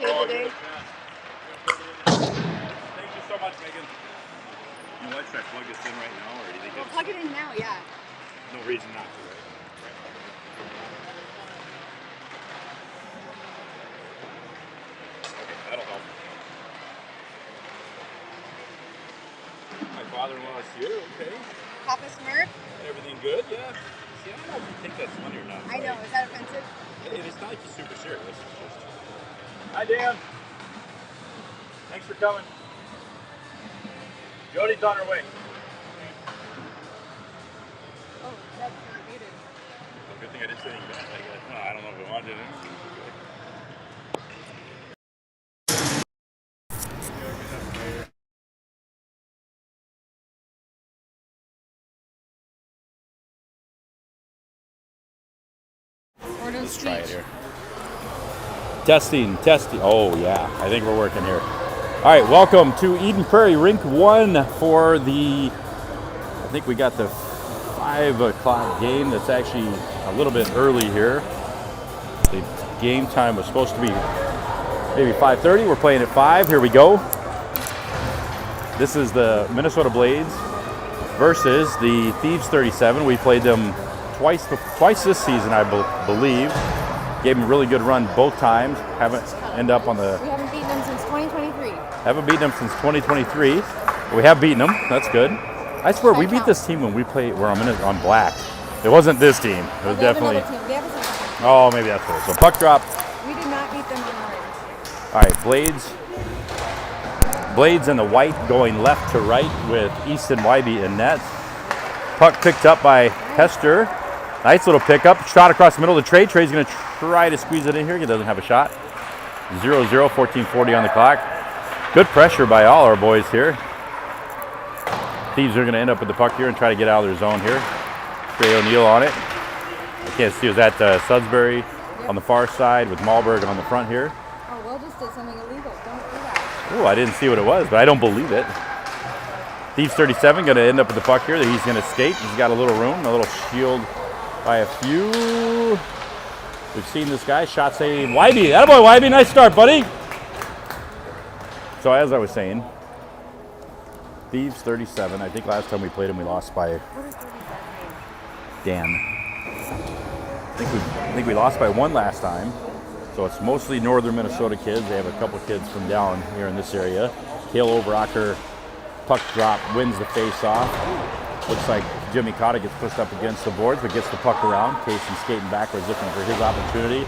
save the day. Thank you so much, Megan. You know what? Should I plug this in right now, or do you think Plug it in now, yeah. No reason not to, right? Okay, that'll help. My father-in-law is here, okay. Papa Smurf? Everything good? Yeah. See, I don't know if you think that's funny or not. I know, is that offensive? It's not like he's super serious. It's just... Hi, Dan. Thanks for coming. Jody's on her way. Oh, that's muted. Good thing I didn't say anything bad. I don't know if I wanted it. Let's try it here. Testing. Oh, yeah. I think we're working here. All right, welcome to Eden Prairie Rink 1 for the, I think we got the 5 o'clock game. That's actually a little bit early here. The game time was supposed to be maybe 5:30. We're playing at 5. Here we go. This is the Minnesota Blades versus the Thieves 37. We played them twice this season, I believe. Gave them a really good run both times. Haven't end up on the. We haven't beaten them since 2023. Haven't beaten them since 2023. We have beaten them. That's good. I swear we beat this team when we played. Where I'm on black. It wasn't this team. It was definitely. Oh, maybe that's what it is. So puck drop. We did not beat them on orange. All right, Blades in the white going left to right with Easton Wybe in net. Puck picked up by Hester. Nice little pickup. Shot across the middle of the Trey. Trey's going to try to squeeze it in here. He doesn't have a shot. 0-0, 14:40 on the clock. Good pressure by all our boys here. Thieves are going to end up with the puck here and try to get out of their zone here. Trey O'Neill on it. I can't see. Is that Sudbury on the far side with Malberg on the front here? Oh, Will just did something illegal. Don't do that. Oh, I didn't see what it was, but I don't believe it. Thieves 37 going to end up with the puck here that he's going to skate. He's got a little room, a little shield by a few. We've seen this guy. Shot save. Wybe. Attaboy, Wybe. Nice start, buddy. So as I was saying, Thieves 37. I think last time we played him, we lost by Dan. I think we lost by 1 last time. So it's mostly northern Minnesota kids. They have a couple kids from down here in this area. Cale Overacker, puck drop, wins the face-off. Looks like Jimmy Cotta gets pushed up against the boards, but gets the puck around. Casey skating backwards, looking for his opportunity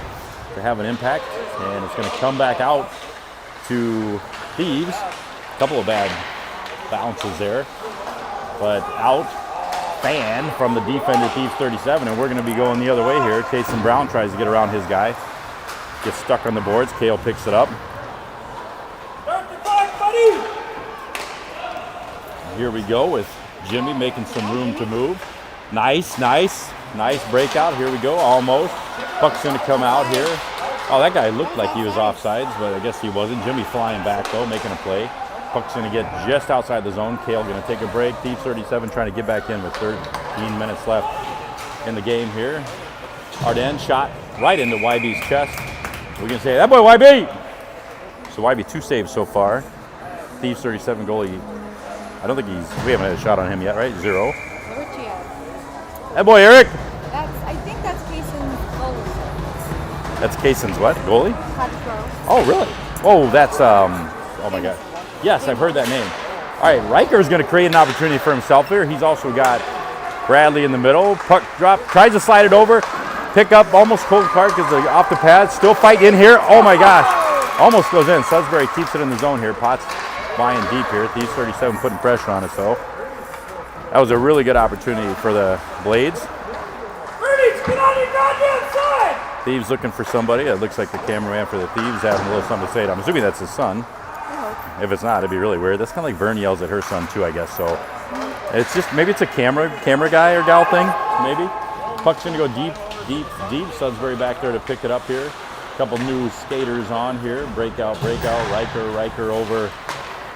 to have an impact. And it's going to come back out to Thieves. A couple of bad bounces there. But out. Fan from the defender, Thieves 37. And we're going to be going the other way here. Jason Brown tries to get around his guy. Gets stuck on the boards. Cale picks it up. Start the clock, buddy! Here we go with Jimmy making some room to move. Nice breakout. Here we go, almost. Puck's going to come out here. Oh, that guy looked like he was offsides, but I guess he wasn't. Jimmy flying back, though, making a play. Puck's going to get just outside the zone. Cale going to take a break. Thieves 37 trying to get back in with 13 minutes left in the game here. Arden shot right into Wybe's chest. We're going to say, that boy, Wybe! So Wybe 2 saves so far. Thieves 37 goalie. I don't think we haven't had a shot on him yet, right? 0. That boy, Eric! I think that's Kayson's goalie. That's Kayson's what? Goalie? Oh, really? Oh, that's, oh my God. Yes, I've heard that name. All right, Riker is going to create an opportunity for himself here. He's also got Bradley in the middle. Puck drop, tries to slide it over. Pick up, almost cold card because off the pad. Still fight in here. Oh my gosh. Almost goes in. Sudbury keeps it in the zone here. Potts buying deep here. Thieves 37 putting pressure on us, though. That was a really good opportunity for the Blades. Birdies, get on your goddamn side! Thieves looking for somebody. It looks like the cameraman for the Thieves having a little something to say. I'm assuming that's his son. If it's not, it'd be really weird. That's kind of like Vern yells at her son too, I guess. So it's just, maybe it's a camera guy or gal thing, maybe. Puck's gonna go deep. Sudbury back there to pick it up here. A couple new skaters on here. Breakout. Riker over,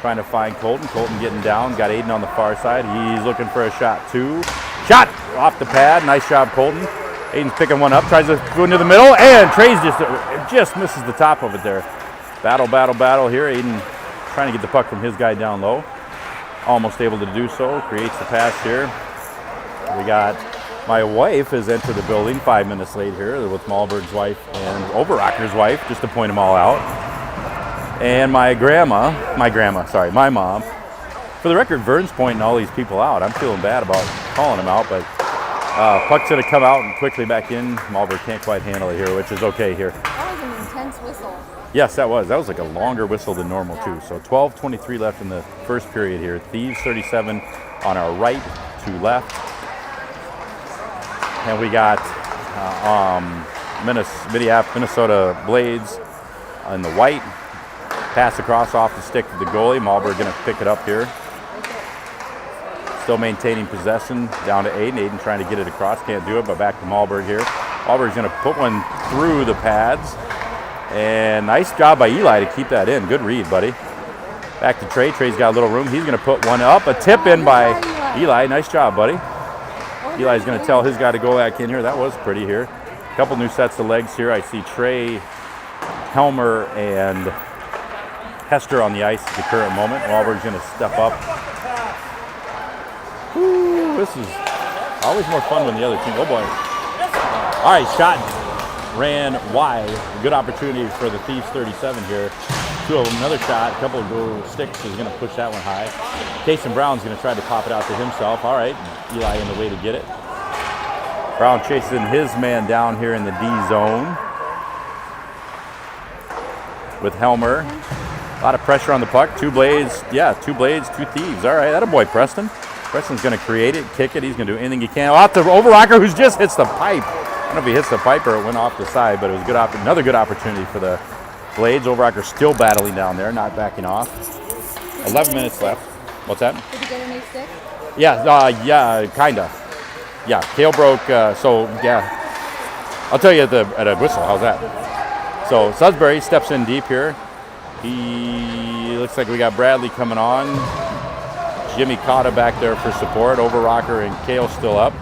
trying to find Colton. Colton getting down. Got Aiden on the far side. He's looking for a shot too. Shot off the pad. Nice job, Colton. Aiden's picking one up. Tries to go into the middle, and Trey's just misses the top of it there. Battle here. Aiden trying to get the puck from his guy down low. Almost able to do so. Creates the pass here. We got my wife has entered the building 5 minutes late here with Malberg's wife and Overrocker's wife, just to point them all out. And my mom. For the record, Vern's pointing all these people out. I'm feeling bad about calling them out, but puck's going to come out and quickly back in. Malberg can't quite handle it here, which is okay here. That was an intense whistle. Yes, that was like a longer whistle than normal too. So 12:23 left in the first period here. Thieves 37 on our right to left. And we got Minnesota Blades in the white. Pass across off the stick to the goalie. Malberg going to pick it up here. Still maintaining possession down to Aiden. Aiden trying to get it across. Can't do it, but back to Malberg here. Malberg's going to put one through the pads. And nice job by Eli to keep that in. Good read, buddy. Back to Trey. Trey's got a little room. He's going to put one up. A tip in by Eli. Nice job, buddy. Eli's going to tell his guy to go back in here. That was pretty here. A couple new sets of legs here. I see Trey, Helmer, and Hester on the ice at the current moment. Malberg's going to step up. Woo, this is always more fun when the other team. Oh, boy. All right, shot ran wide. A good opportunity for the Thieves 37 here. Two of them, another shot, a couple of goal sticks is going to push that one high. Kason Brown's going to try to pop it out to himself. All right, Eli in the way to get it. Brown chasing his man down here in the D zone with Helmer. A lot of pressure on the puck. Two blades, two Thieves. All right, attaboy, Preston. Preston's going to create it, kick it. He's going to do anything he can. Off to Overrocker, who just hits the pipe. I don't know if he hits the pipe or it went off the side, but it was another good opportunity for the Blades. Overrocker still battling down there, not backing off. 11 minutes left. What's that? Did you get a new stick? Yeah, kinda. Yeah, Kale broke. I'll tell you at a whistle. How's that? So Sudbury steps in deep here. He looks like we got Bradley coming on. Jimmy Cotta back there for support. Overrocker and Kale still up.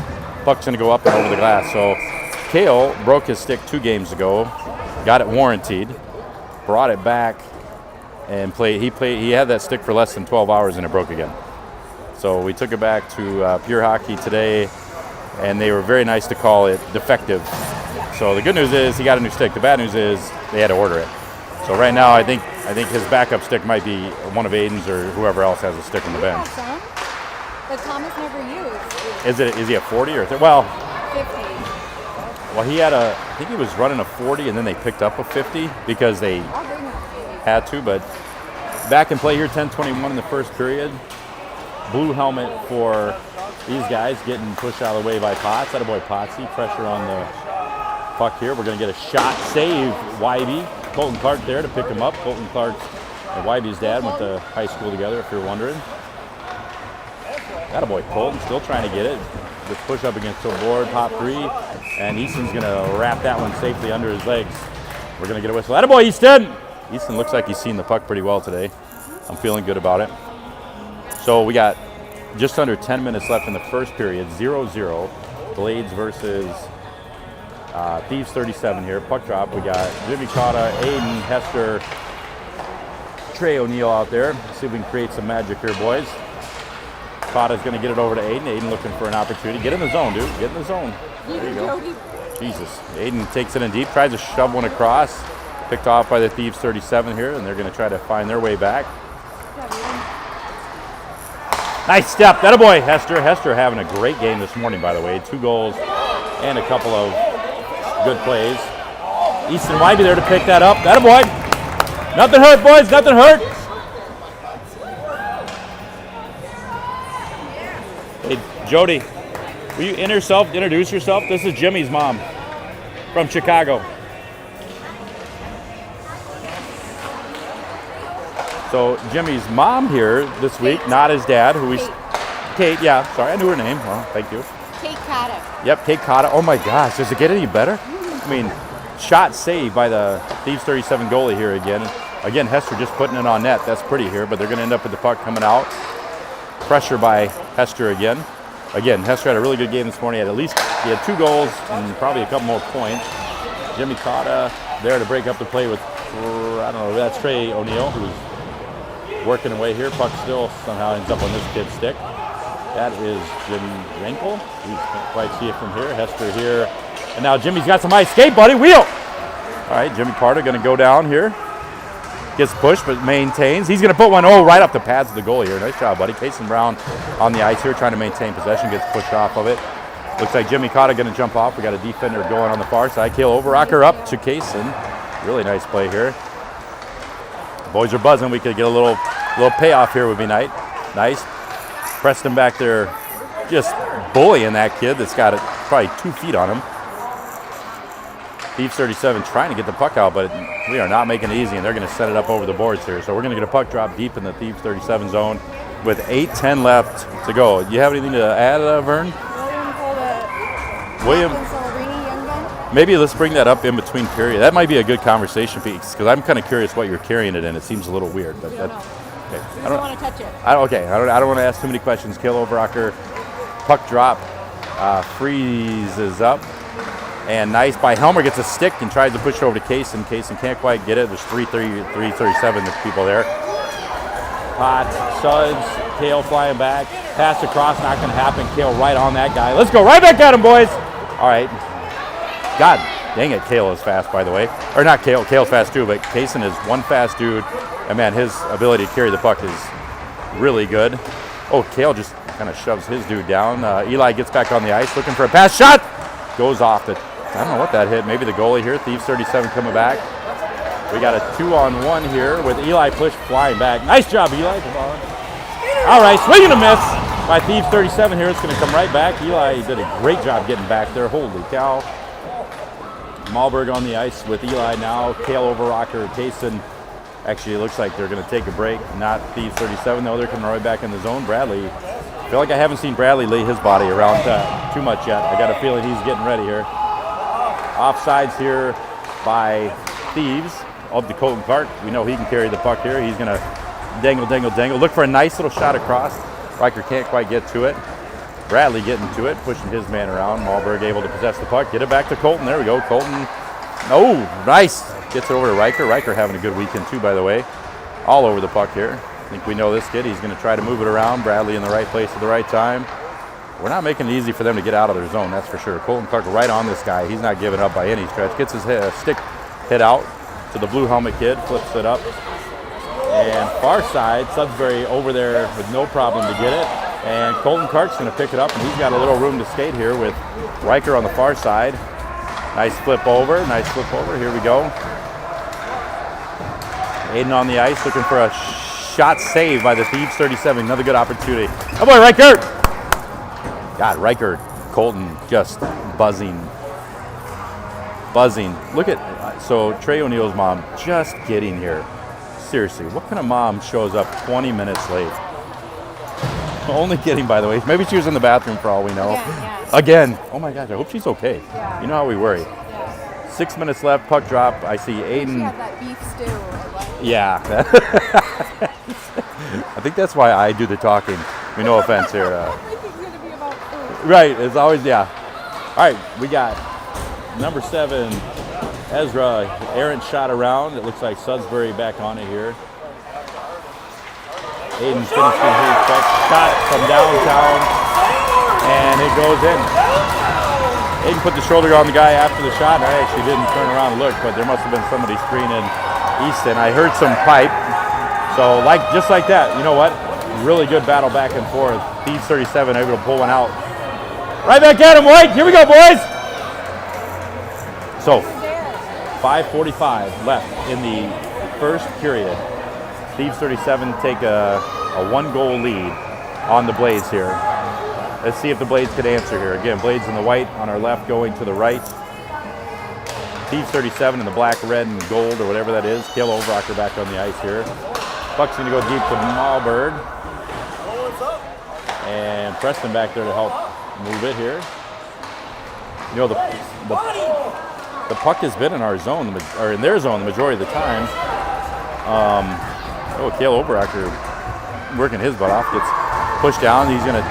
Puck's gonna go up and over the glass. So Kale broke his stick 2 games ago. Got it warranted. Brought it back and played. He had that stick for less than 12 hours and it broke again. So we took it back to Pure Hockey today, and they were very nice to call it defective. So the good news is he got a new stick. The bad news is they had to order it. So right now I think his backup stick might be one of Aiden's or whoever else has a stick on the bench. That Thomas never used. Is he a 40 or 50? Well, 50. Well, I think he was running a 40 and then they picked up a 50 because they had to, but back in play here, 10:21 in the first period. Blue helmet for these guys getting pushed out of the way by Potts. Attaboy Potsy, pressure on the puck here. We're going to get a shot, save Wybe. Colton Clark there to pick him up. Colton Clark and Wybe's dad went to high school together, if you're wondering. Attaboy Colton still trying to get it. With push up against the board, pop 3, and Easton's going to wrap that one safely under his legs. We're going to get a whistle. Attaboy, Easton! Easton looks like he's seen the puck pretty well today. I'm feeling good about it. So we got just under 10 minutes left in the first period, 0-0. Blades versus Thieves 37 here. Puck drop, we got Jimmy Cotta, Aiden, Hester, Trey O'Neill out there. Let's see if we can create some magic here, boys. Cotta's going to get it over to Aiden. Aiden looking for an opportunity. Get in the zone, dude. Get in the zone. There you go. Jesus. Aiden takes it in deep, tries to shove one across. Picked off by the Thieves 37 here, and they're going to try to find their way back. Nice step. Attaboy, Hester. Hester having a great game this morning, by the way. 2 goals and a couple of good plays. Easton Wybe there to pick that up. Attaboy. Nothing hurt, boys. Nothing hurt. Hey, Jody, will you introduce yourself? This is Jimmy's mom from Chicago. So Jimmy's mom here this week, not his dad, who he's Kate. Yeah, sorry, I knew her name. Well, thank you. Kate Cotta. Yep, Kate Cotta. Oh my gosh, does it get any better? I mean, shot saved by the Thieves 37 goalie here again. Again, Hester just putting it on net. That's pretty here, but they're going to end up with the puck coming out. Pressure by Hester again. Again, Hester had a really good game this morning. He had 2 goals and probably a couple more points. Jimmy Cotta there to break up the play with I don't know, that's Trey O'Neill, who's working away here. Puck still somehow ends up on this kid's stick. That is Jimmy Renkel. You can't quite see it from here. Hester here. And now Jimmy's got some ice skate, buddy. Wheel! All right, Jimmy Parter going to go down here. Gets pushed, but maintains. He's going to put one, right off the pads of the goalie here. Nice job, buddy. Cason Brown on the ice here, trying to maintain possession. Gets pushed off of it. Looks like Jimmy Cotta going to jump off. We got a defender going on the far side. Kale Overocker up to Cason. Really nice play here. Boys are buzzing. We could get a little payoff here would be nice. Preston back there just bullying that kid that's got it probably 2 feet on him. Thieves 37 trying to get the puck out, but we are not making it easy, and they're going to set it up over the boards here. So we're going to get a puck drop deep in the Thieves 37 zone with 8:10 left to go. You have anything to add, Vern? William. Maybe let's bring that up in between period. That might be a good conversation piece because I'm kind of curious what you're carrying it in. It seems a little weird, but okay. I don't want to touch it. I don't want to ask too many questions. Kale Overacker, puck drop, freezes up, and nice by Helmer, gets a stick and tries to push it over to Cason. Cason can't quite get it. There's 337 people there. Potts, Suds, Kale flying back, pass across, not going to happen. Kale right on that guy. Let's go right back at him, boys. All right. God dang it, Kale is fast, by the way. Or not Kale, Kale's fast too, but Cason is one fast dude. And man, his ability to carry the puck is really good. Oh, Kale just kind of shoves his dude down. Eli gets back on the ice looking for a pass shot. Goes off the, I don't know what that hit. Maybe the goalie here. Thieves 37 coming back. We got a 2-on-1 here with Eli push flying back. Nice job, Eli. Come on. All right, swing and a miss by Thieves 37 here. It's going to come right back. Eli did a great job getting back there. Holy cow. Malberg on the ice with Eli now. Kale Overocker, Cason. Actually, it looks like they're going to take a break. Not Thieves 37, though. They're coming right back in the zone. Bradley. I feel like I haven't seen Bradley lay his body around too much yet. I got a feeling he's getting ready here. Offsides here by Thieves. Up to Colton Clark. We know he can carry the puck here. He's going to dangle. Look for a nice little shot across. Riker can't quite get to it. Bradley getting to it, pushing his man around. Malberg able to possess the puck. Get it back to Colton. There we go. Colton. Oh, nice. Gets it over to Riker. Riker having a good weekend too, by the way. All over the puck here. I think we know this kid. He's going to try to move it around. Bradley in the right place at the right time. We're not making it easy for them to get out of their zone, that's for sure. Colton Clark right on this guy. He's not giving up by any stretch. Gets his stick hit out to the blue helmet kid. Flips it up. And far side, Sudbury over there with no problem to get it. And Colton Clark's going to pick it up, and he's got a little room to skate here with Riker on the far side. Nice flip over. Here we go. Aiden on the ice looking for a shot saved by the Thieves 37. Another good opportunity. Oh boy, Riker! God, Riker, Colton just buzzing. Look at, so Trey O'Neill's mom just getting here. Seriously, what kind of mom shows up 20 minutes late? Only kidding, by the way. Maybe she was in the bathroom for all we know. Again. Oh my gosh, I hope she's okay. Yeah. You know how we worry. Yeah. 6 minutes left, puck drop. I see Aiden. She had that beef stew. Yeah. I think that's why I do the talking. I mean, no offense here. Everything's going to be about food. Right, it's always, yeah. All right, we got number 7, Ezra. Errant shot around. It looks like Sudbury back on it here. Aiden's finishing his shot from downtown, and it goes in. Aiden put the shoulder on the guy after the shot. I actually didn't turn around and look, but there must have been somebody screening Easton. I heard some pipe. So just like that, you know what? Really good battle back and forth. Thieves 37 able to pull one out. Right back at him, White. Here we go, boys. So 5:45 left in the first period. Thieves 37 take a 1-goal lead on the Blades here. Let's see if the Blades can answer here. Again, Blades in the white on our left going to the right. Thieves 37 in the black, red, and gold, or whatever that is. Kale Overocker back on the ice here. Buck's going to go deep to Malberg. And Preston back there to help move it here. You know, the puck has been in our zone, or in their zone the majority of the time. Kale Overacker working his butt off, gets pushed down. He's going to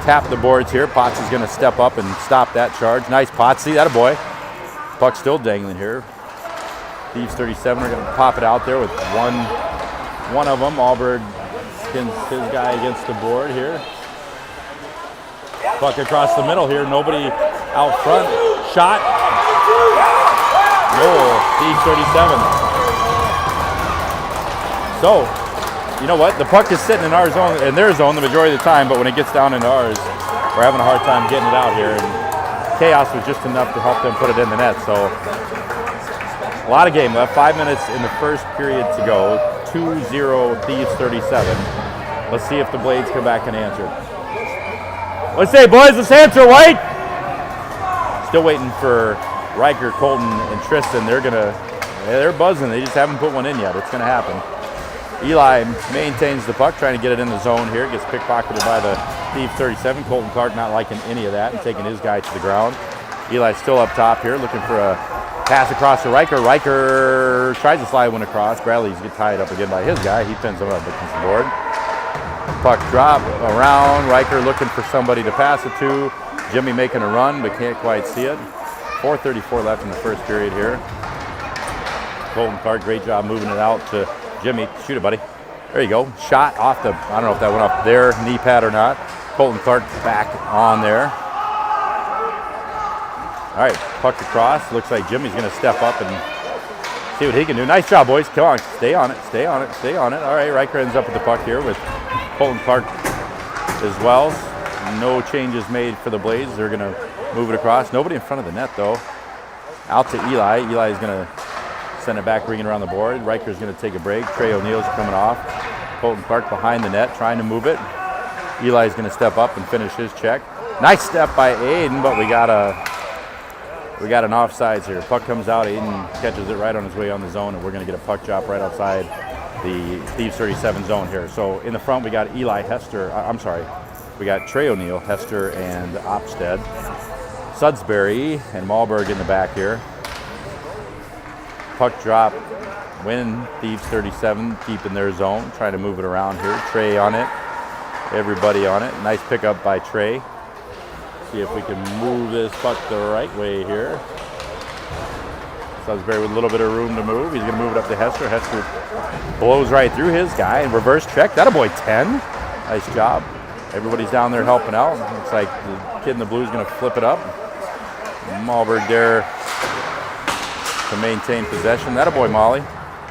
tap the boards here. Potts is going to step up and stop that charge. Nice Potts, see that a boy. Puck still dangling here. Thieves 37 are going to pop it out there with one of them. Allberg pins his guy against the board here. Puck across the middle here. Nobody out front. Shot. Goal. Thieves 37. So, you know what? The puck is sitting in our zone, in their zone the majority of the time, but when it gets down into ours, we're having a hard time getting it out here. And chaos was just enough to help them put it in the net. So, a lot of game left. 5 minutes in the first period to go. 2-0 Thieves 37. Let's see if the Blades come back and answer. Let's say, boys, let's answer, White. Still waiting for Riker, Colton, and Tristan. They're buzzing. They just haven't put one in yet. It's going to happen. Eli maintains the puck, trying to get it in the zone here. Gets pickpocketed by the Thieves 37. Colton Clark not liking any of that and taking his guy to the ground. Eli's still up top here, looking for a pass across to Riker. Riker tries to slide one across. Bradley's get tied up again by his guy. He pins him up against the board. Puck drop around. Riker looking for somebody to pass it to. Jimmy making a run, but can't quite see it. 4:34 left in the first period here. Colton Clark, great job moving it out to Jimmy. Shoot it, buddy. There you go. Shot off the, I don't know if that went off their knee pad or not. Colton Clark back on there. All right, puck across. Looks like Jimmy's going to step up and see what he can do. Nice job, boys. Come on. Stay on it. Stay on it. Stay on it. All right, Riker ends up with the puck here with Colton Clark as well. No changes made for the Blades. They're going to move it across. Nobody in front of the net, though. Out to Eli. Eli's going to send it back, ringing around the board. Riker's going to take a break. Trey O'Neill's coming off. Colton Clark behind the net, trying to move it. Eli's going to step up and finish his check. Nice step by Aiden, but we got an offsides here. Puck comes out. Aiden catches it right on his way on the zone, and we're going to get a puck drop right outside the Thieves 37 zone here. So in the front, we got Eli Hester. We got Trey O'Neill, Hester, and Opstead. Sudsbury and Malberg in the back here. Puck drop, win Thieves 37, keep in their zone, trying to move it around here. Trey on it, everybody on it. Nice pickup by Trey. See if we can move this puck the right way here. Sudsbury with a little bit of room to move. He's going to move it up to Hester. Hester blows right through his guy and reverse check. That a boy 10. Nice job. Everybody's down there helping out. Looks like the kid in the blue is going to flip it up. Malberg there to maintain possession. That a boy, Molly.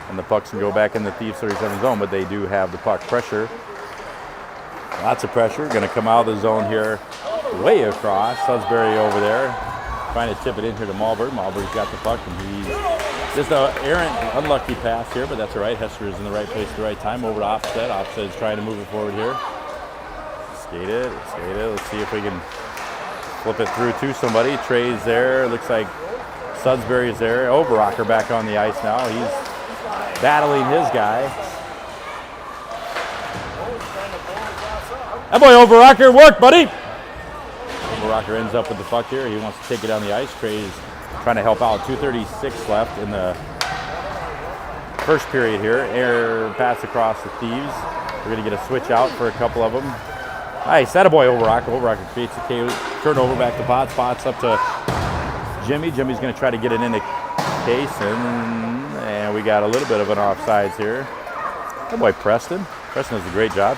And the pucks can go back in the Thieves 37 zone, but they do have the puck. Pressure. Lots of pressure. Going to come out of the zone here. Way across. Sudsbury over there. Trying to tip it in here to Malberg. Malberg's got the puck, and he's just an errant, unlucky pass here, but that's all right. Hester is in the right place at the right time. Over to Opstead. Opstead is trying to move it forward here. Skate it. Let's see if we can flip it through to somebody. Trey's there. Looks like Sudsbury's there. Overrocker back on the ice now. He's battling his guy. That boy Overrocker, work, buddy. Overrocker ends up with the puck here. He wants to take it down the ice. Trey's trying to help out. 2:36 left in the first period here. Air pass across the Thieves. We're going to get a switch out for a couple of them. Nice, that a boy Overrocker. Overrocker creates a turnover back to Potts. Potts up to Jimmy. Jimmy's going to try to get it into Kaysen, and we got a little bit of an offsides here. That boy Preston. Preston does a great job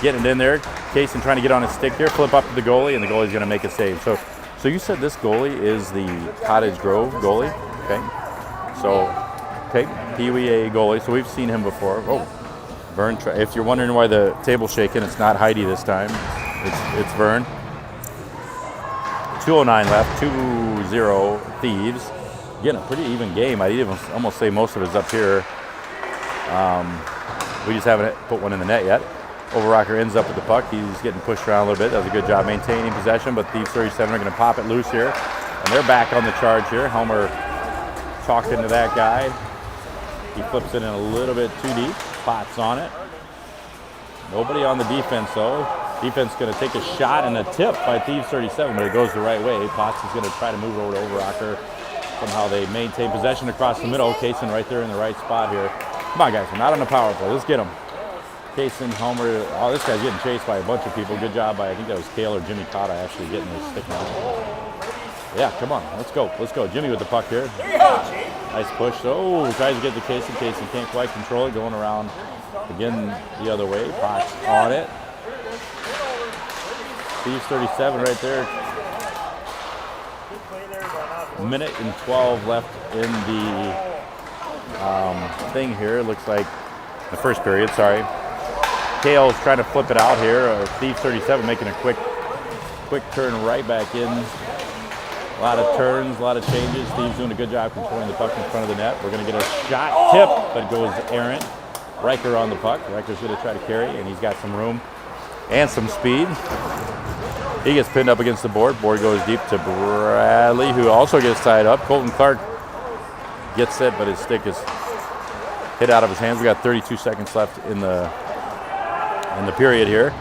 getting it in there. Kaysen trying to get on his stick here, flip up to the goalie, and the goalie's going to make a save. So you said this goalie is the Cottage Grove goalie, okay? So, okay, Pee Wee A goalie. So we've seen him before. Oh, Vern. If you're wondering why the table's shaking, it's not Heidi this time. It's Vern. 2:09 left. 2-0 Thieves. Getting a pretty even game. I'd even almost say most of it's up here. We just haven't put one in the net yet. Overrocker ends up with the puck. He's getting pushed around a little bit. Does a good job maintaining possession, but Thieves 37 are going to pop it loose here. And they're back on the charge here. Helmer talking to that guy. He flips it in a little bit too deep. Potts on it. Nobody on the defense, though. Defense going to take a shot and a tip by Thieves 37, but it goes the right way. Potts is going to try to move it over to Overrocker. Somehow they maintain possession across the middle. Kaysen right there in the right spot here. Come on, guys. We're not on the power play. Let's get him. Kaysen, Homer. Oh, this guy's getting chased by a bunch of people. Good job by, I think that was Kale or Jimmy Cotta actually getting his stick on. Yeah, come on. Let's go. Jimmy with the puck here. Nice push. Oh, tries to get the Casey. Casey can't quite control it. Going around again the other way. Potts on it. Thieves 37 right there. Minute and 12 left in the thing here. Looks like the first period, sorry. Kale's trying to flip it out here. Thieves 37 making a quick turn right back in. A lot of turns, a lot of changes. Thieves doing a good job controlling the puck in front of the net. We're going to get a shot tip, but goes errant. Riker on the puck. Riker's going to try to carry, and he's got some room and some speed. He gets pinned up against the board. Board goes deep to Bradley, who also gets tied up. Colton Clark gets it, but his stick is hit out of his hands. We got 32 seconds left in the period here.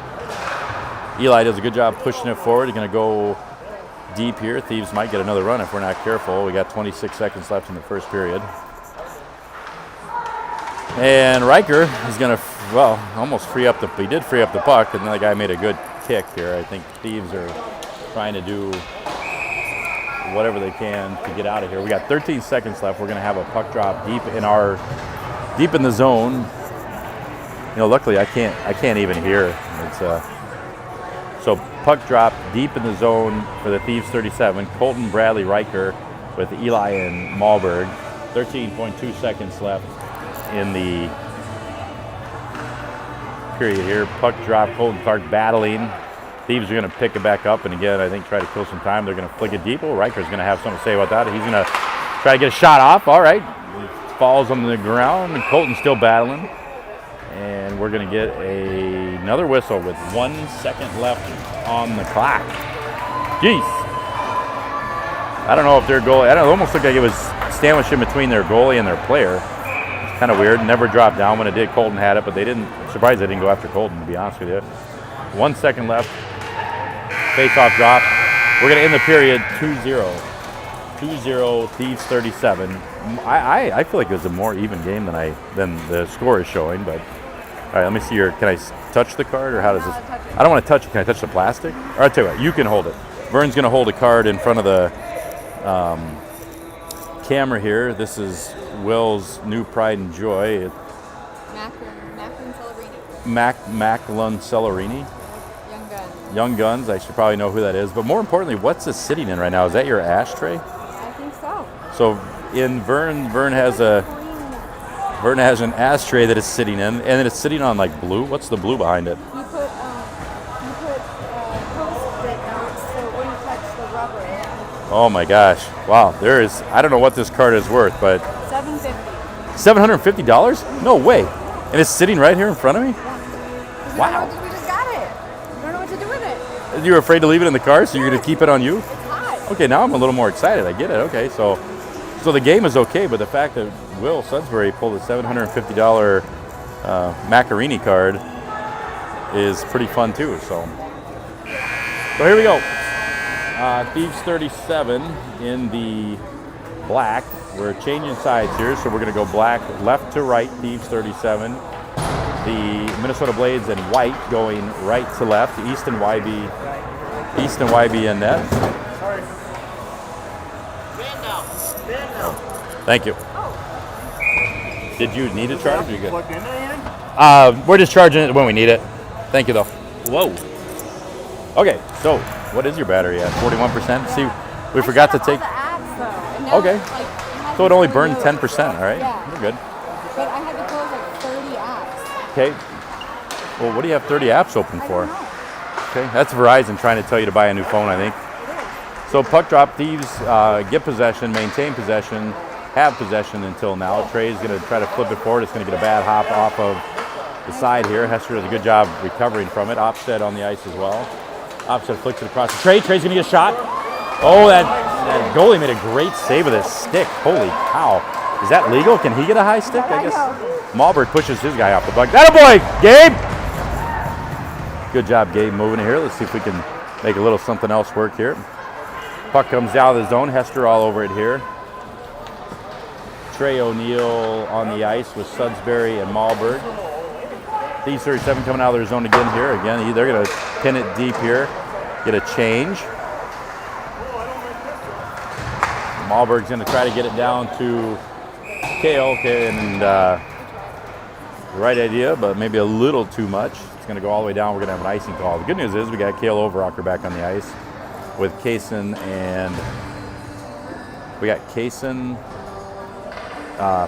Eli does a good job pushing it forward. He's going to go deep here. Thieves might get another run if we're not careful. We got 26 seconds left in the first period. And Riker is going to, almost free up he did free up the puck, and the guy made a good kick here. I think Thieves are trying to do whatever they can to get out of here. We got 13 seconds left. We're going to have a puck drop deep in the zone. You know, luckily I can't even hear. It's so puck drop deep in the zone for the Thieves 37. Colton, Bradley, Riker with Eli and Malberg. 13.2 seconds left in the period here. Puck drop, Colton Clark battling. Thieves are going to pick it back up, and again, I think try to kill some time. They're going to flick it deep. Oh, Riker's going to have something to say about that. He's going to try to get a shot off. All right. Falls on the ground, and Colton's still battling. And we're going to get another whistle with 1 second left on the clock. Jeez. I don't know if their goalie, it almost looked like it was sandwiched in between their goalie and their player. It's kind of weird. Never dropped down when it did. Colton had it, but they didn't. Surprised they didn't go after Colton, to be honest with you. 1 second left. Face-off drop. We're going to end the period 2-0. 2-0, Thieves 37. I feel like it was a more even game than the score is showing, but all right, let me see can I touch the card, or how does this? I don't want to touch it. Can I touch the plastic? Or I'll tell you what, you can hold it. Vern's going to hold a card in front of the camera here. This is Will's new pride and joy. Macklin Cellarini. Young Guns. I should probably know who that is. But more importantly, what's this sitting in right now? Is that your ashtray? I think so. So in Vern has an ashtray that is sitting in, and then it's sitting on like blue. What's the blue behind it? You put Post-it notes so it wouldn't touch the rubber. Oh my gosh! Wow, I don't know what this card is worth, but $750. No way! And it's sitting right here in front of me. Yeah. Wow! We just got it. We don't know what to do with it. You were afraid to leave it in the car, so you're gonna keep it on you? It's hot. Okay, now I'm a little more excited. I get it. Okay, so the game is okay, but the fact that Will Sudsbury pulled a $750 Macarini card is pretty fun too. So here we go. Thieves 37 in the black. We're changing sides here, so we're going to go black left to right. Thieves 37. The Minnesota Blades in white going right to left. East and YB in net. Thank you. Did you need a charge? You're good. We're just charging it when we need it. Thank you, though. Whoa. Okay, so what is your battery at? 41%? See, we forgot to take. All the apps, though. And now, Okay. So it only burned 10%, all right? Yeah. We're good. But I had to close like 30 apps. Okay. Well, what do you have 30 apps open for? I don't know. Okay, that's Verizon trying to tell you to buy a new phone, I think. It is. So puck drop, Thieves get possession, maintain possession, have possession until now. Trey's going to try to flip it forward. It's going to get a bad hop off of the side here. Hester does a good job recovering from it. Opstead on the ice as well. Opstead flicks it across the Trey. Trey's going to get a shot. Oh, that goalie made a great save with his stick. Holy cow. Is that legal? Can he get a high stick? I guess. Malberg pushes his guy off the puck. That a boy, Gabe! Good job, Gabe, moving here. Let's see if we can make a little something else work here. Puck comes out of the zone. Hester all over it here. Trey O'Neill on the ice with Sudsbury and Malberg. Thieves 37 coming out of their zone again here. Again, they're going to pin it deep here. Get a change. Malberg's going to try to get it down to Kale, okay, and right idea, but maybe a little too much. It's going to go all the way down. We're going to have an icing call. The good news is we got Kale Overocker back on the ice with Kaysen, and we got Kaysen,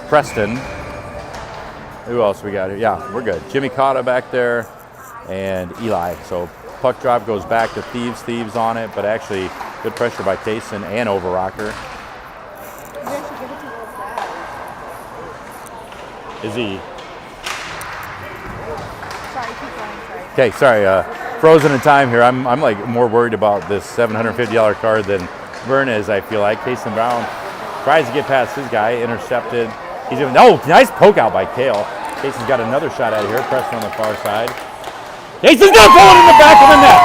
Preston. Who else we got here? Yeah, we're good. Jimmy Cotta back there and Eli. So puck drop goes back to Thieves. Thieves on it, but actually good pressure by Kaysen and Overocker. You actually give it to Will's dad. Is he? Sorry, keep going. Sorry. Okay, sorry. Frozen in time here. I'm like more worried about this $750 card than Vern is, I feel like. Kaysen Brown tries to get past his guy, intercepted. He's even, nice poke out by Kale. Kaysen's got another shot out of here, pressing on the far side. Kaysen's gonna throw it in the back of the net.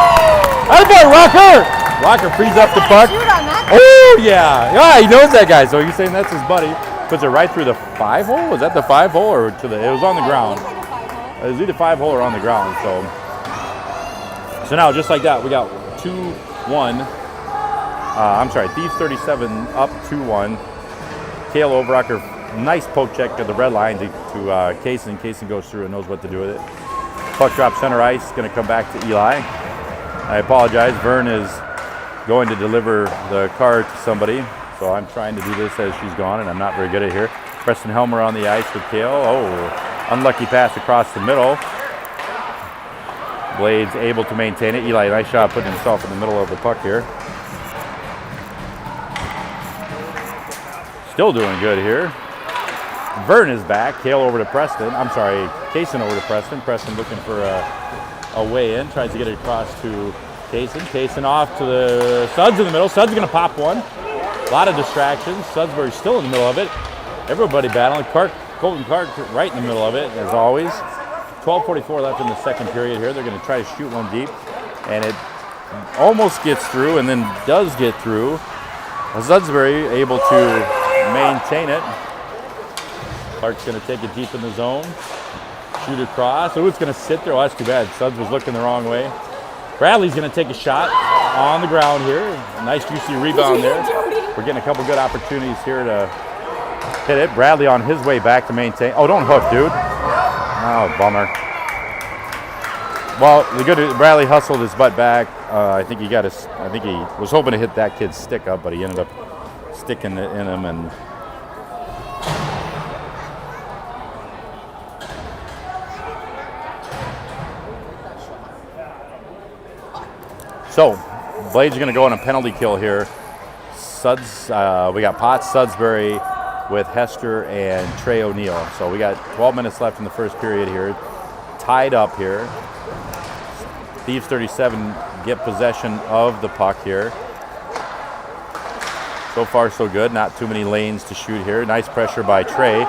Attaboy, Rocker! Rocker frees up the puck. Shoot on that. Oh, yeah. Yeah, he knows that guy, so he's saying that's his buddy. Puts it right through the 5-hole? Was that the 5-hole or to the, it was on the ground. It was either 5-hole or on the ground, so now just like that, we got 2-1. I'm sorry, Thieves 37 up 2-1. Kale Overocker, nice poke check at the red line to Kaysen. Kaysen goes through and knows what to do with it. Puck drop center ice, going to come back to Eli. I apologize, Vern is going to deliver the card to somebody, so I'm trying to do this as she's gone, and I'm not very good at it here. Preston Helmer on the ice with Kale. Oh, unlucky pass across the middle. Blades able to maintain it. Eli, nice shot putting himself in the middle of the puck here. Still doing good here. Vern is back. Kale over to Preston. I'm sorry, Kaysen over to Preston. Preston looking for a way in. Tries to get it across to Kaysen. Kaysen off to the Suds in the middle. Suds going to pop one. A lot of distractions. Sudbury's still in the middle of it. Everybody battling. Colton Clark right in the middle of it, as always. 12:44 left in the second period here. They're going to try to shoot one deep, and it almost gets through and then does get through. Sudbury able to maintain it. Clark's going to take it deep in the zone. Shoot across. Oh, it's going to sit there. Oh, that's too bad. Suds was looking the wrong way. Bradley's going to take a shot on the ground here. A nice juicy rebound there. We're getting a couple good opportunities here to hit it. Bradley on his way back to maintain. Oh, don't hook, dude. Oh, bummer. Well, the good Bradley hustled his butt back. I think he was hoping to hit that kid's stick up, but he ended up sticking it in him. And so, Blades are going to go on a penalty kill here. Suds, we got Potts, Sudbury with Hester and Trey O'Neill. So we got 12 minutes left in the first period here. Tied up here. Thieves 37 get possession of the puck here. So far so good. Not too many lanes to shoot here. Nice pressure by Trey.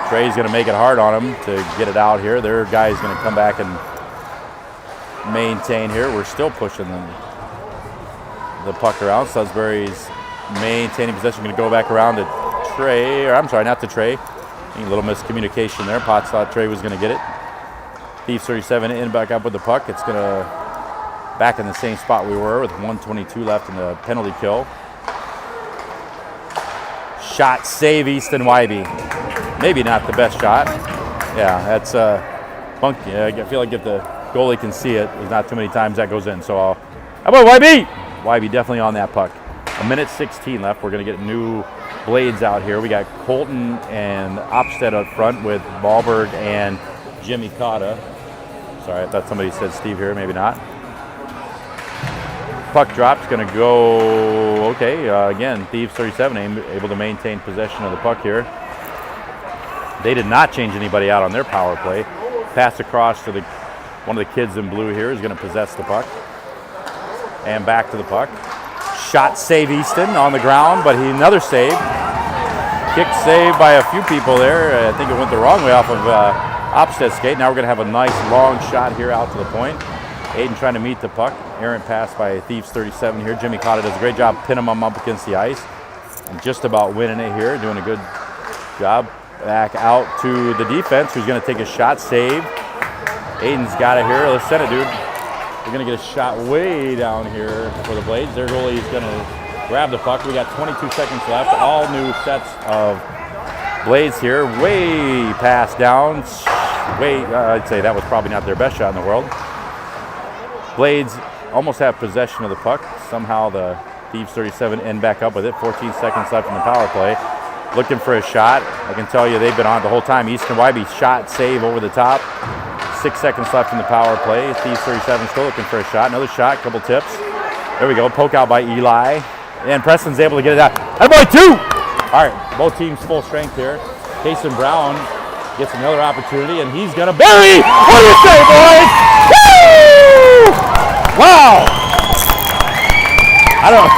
Trey's going to make it hard on him to get it out here. Their guy's going to come back and maintain here. We're still pushing the puck around. Sudbury's maintaining possession. Going to go back around to Trey, or I'm sorry, not to Trey. A little miscommunication there. Potts thought Trey was going to get it. Thieves 37 in back up with the puck. It's going to back in the same spot we were with 1:22 left in the penalty kill. Shot save Easton Wybe. Maybe not the best shot. Yeah, that's funky. I feel like if the goalie can see it, there's not too many times that goes in. So how about Wybe? Wybe definitely on that puck. 1:16 left. We're going to get new Blades out here. We got Colton and Opstead up front with Ballberg and Jimmy Cotta. Sorry, I thought somebody said Steve here. Maybe not. Puck drop's going to go, okay, again, Thieves 37 able to maintain possession of the puck here. They did not change anybody out on their power play. Pass across to one of the kids in blue here is going to possess the puck. And back to the puck. Shot save Easton on the ground, but another save. Kick save by a few people there. I think it went the wrong way off of Opstead's skate. Now we're going to have a nice long shot here out to the point. Aiden trying to meet the puck. Errant pass by Thieves 37 here. Jimmy Cotta does a great job pinning him up against the ice. And just about winning it here. Doing a good job. Back out to the defense, who's going to take a shot. Save. Aiden's got it here. Let's send it, dude. We're going to get a shot way down here for the Blades. Their goalie is going to grab the puck. We got 22 seconds left. All new sets of Blades here, way past down. I'd say that was probably not their best shot in the world. Blades almost have possession of the puck. Somehow the Thieves 37 end back up with it. 14 seconds left in the power play. Looking for a shot. I can tell you they've been on the whole time. Easton Wybe shot, save over the top. 6 seconds left in the power play. Thieves 37 still looking for a shot. Another shot, couple tips. There we go, poke out by Eli. And Preston's able to get it out. That boy, 2! All right, both teams full strength here. Kason Brown gets another opportunity, and he's gonna bury! What do you say, boys? Woo! Wow! I don't know.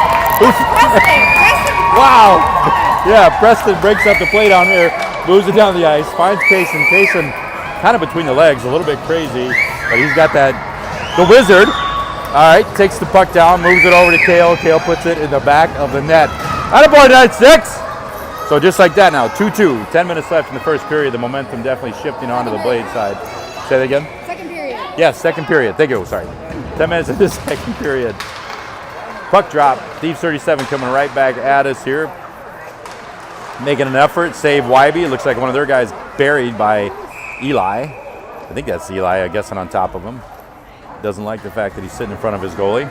Wow! Yeah, Preston breaks up the play down here, moves it down the ice, finds Kason. Kason kind of between the legs, a little bit crazy, but he's got that, the wizard. All right, takes the puck down, moves it over to Kale. Kale puts it in the back of the net. Attaboy, that's 6. So just like that now, 2-2. 10 minutes left in the first period. The momentum definitely shifting onto the Blade side. Say that again? Second period. Yes, second period. Thank you, sorry. 10 minutes in the second period. Puck drop. Thieves 37 coming right back at us here. Making an effort, save Wybe. It looks like one of their guys buried by Eli. I think that's Eli, I guess, on top of him. Doesn't like the fact that he's sitting in front of his goalie.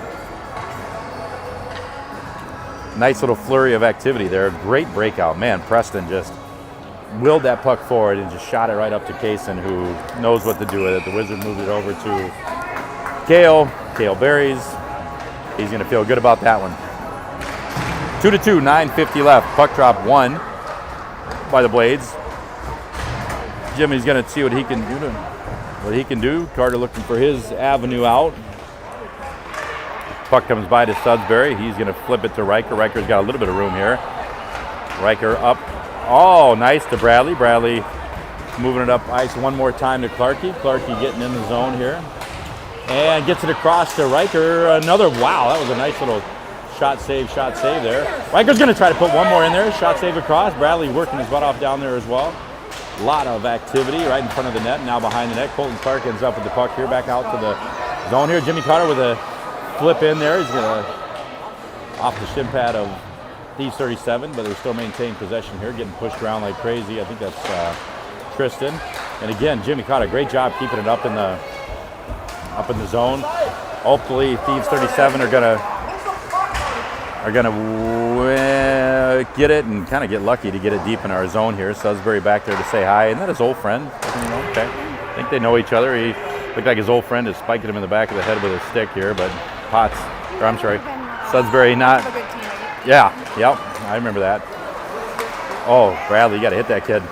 Nice little flurry of activity there. Great breakout. Man, Preston just willed that puck forward and just shot it right up to Kason, who knows what to do with it. The Wizard moved it over to Kale. Kale buries. He's going to feel good about that one. 2-2, 9:50 left. Puck drop 1 by the Blades. Jimmy's going to see what he can do. Carter looking for his avenue out. Puck comes by to Sudbury. He's going to flip it to Riker. Riker's got a little bit of room here. Riker up. Oh, nice to Bradley. Bradley moving it up ice one more time to Clarkey. Clarkey getting in the zone here. And gets it across to Riker. Another, wow, that was a nice little shot save there. Riker's going to try to put one more in there. Shot save across. Bradley working his butt off down there as well. A lot of activity right in front of the net. Now behind the net. Colton Clark ends up with the puck here. Back out to the zone here. Jimmy Carter with a flip in there. He's going to off the shin pad of Thieves 37, but they still maintain possession here. Getting pushed around like crazy. I think that's Tristan. And again, Jimmy Carter, great job keeping it up in the zone. Hopefully Thieves 37 are gonna get it and kind of get lucky to get it deep in our zone here. Sudbury back there to say hi. Isn't that his old friend? Okay. I think they know each other. He looked like his old friend is spiking him in the back of the head with a stick here, but Sudbury not. Yeah, yep, I remember that. Oh, Bradley, you got to hit that kid.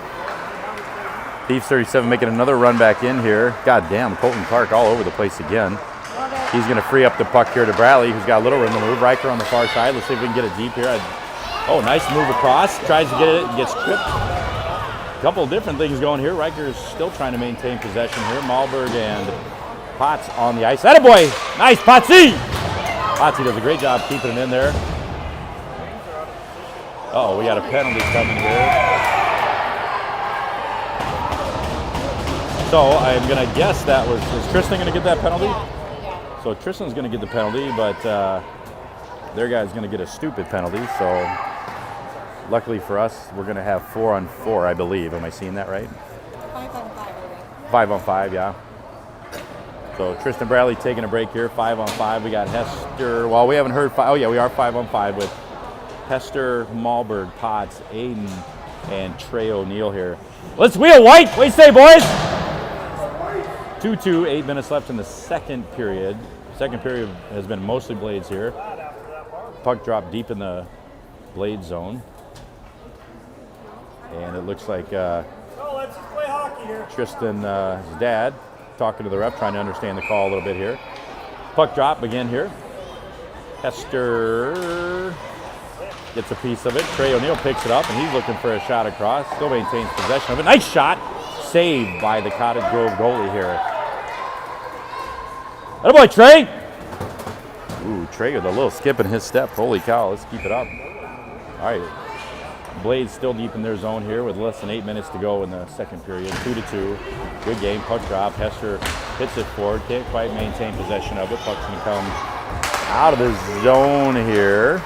Thieves 37 making another run back in here. God damn, Colton Clark all over the place again. He's going to free up the puck here to Bradley, who's got a little room to move. Riker on the far side. Let's see if we can get it deep here. Oh, nice move across. Tries to get it, gets tripped. A couple of different things going here. Riker's still trying to maintain possession here. Malberg and Potts on the ice. Attaboy! Nice, Potsy! Potsy does a great job keeping it in there. Uh-oh, we got a penalty coming here. So I'm going to guess that was, is Tristan going to get that penalty? So Tristan's going to get the penalty, but their guy's going to get a stupid penalty. So luckily for us, we're going to have 4-on-4, I believe. Am I seeing that right? 5-on-5. 5-on-5, yeah. So Tristan Bradley taking a break here, 5-on-5. We got Hester. Well, we haven't heard. Oh yeah, we are 5-on-5 with Hester, Malberg, Potts, Aiden, and Trey O'Neill here. Let's wheel White. What do you say, boys? 2-2, 8 minutes left in the second period. Second period has been mostly Blades here. Puck drop deep in the Blade zone. And it looks like let's just play hockey here. Tristan, his dad, talking to the ref, trying to understand the call a little bit here. Puck drop again here. Hester gets a piece of it. Trey O'Neill picks it up, and he's looking for a shot across. Still maintains possession of it. Nice shot. Saved by the Cottage Grove goalie here. Attaboy, Trey. Ooh, Trey with a little skip in his step. Holy cow, let's keep it up. All right. Blades still deep in their zone here with less than 8 minutes to go in the second period. 2-2. Good game. Puck drop. Hester hits it forward. Can't quite maintain possession of it. Puck's going to come out of the zone here.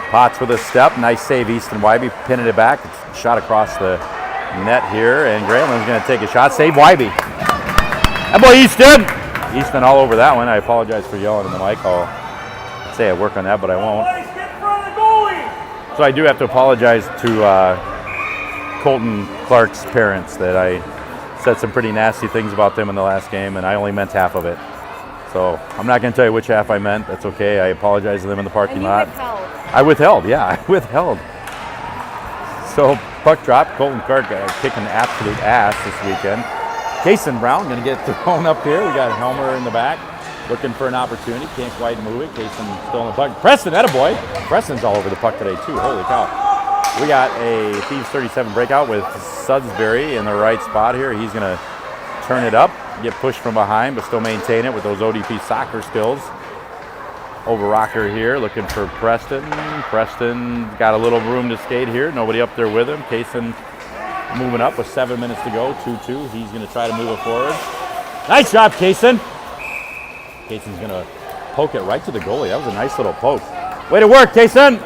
Potts with a step. Nice save, Easton Wybe pinning it back. It's shot across the net here, and Grantland's going to take a shot. Save Wybe. That boy Easton! Easton all over that one. I apologize for yelling in the mic. I'll say I work on that, but I won't. So I do have to apologize to Colton Clark's parents that I said some pretty nasty things about them in the last game, and I only meant half of it. So I'm not going to tell you which half I meant. That's okay. I apologize to them in the parking lot. I withheld, yeah, I withheld. So puck drop. Colton Clark kicking absolute ass this weekend. Kason Brown going to get thrown up here. We got Helmer in the back looking for an opportunity. Can't quite move it. Kason still in the puck. Preston, attaboy. Preston's all over the puck today too. Holy cow. We got a Thieves 37 breakout with Sudsbury in the right spot here. He's going to turn it up, get pushed from behind, but still maintain it with those ODP soccer skills. Over rocker here, looking for Preston. Preston got a little room to skate here. Nobody up there with him. Kason moving up with 7 minutes to go. 2-2. He's going to try to move it forward. Nice job, Kason. Kason's going to poke it right to the goalie. That was a nice little poke. Way to work, Kason.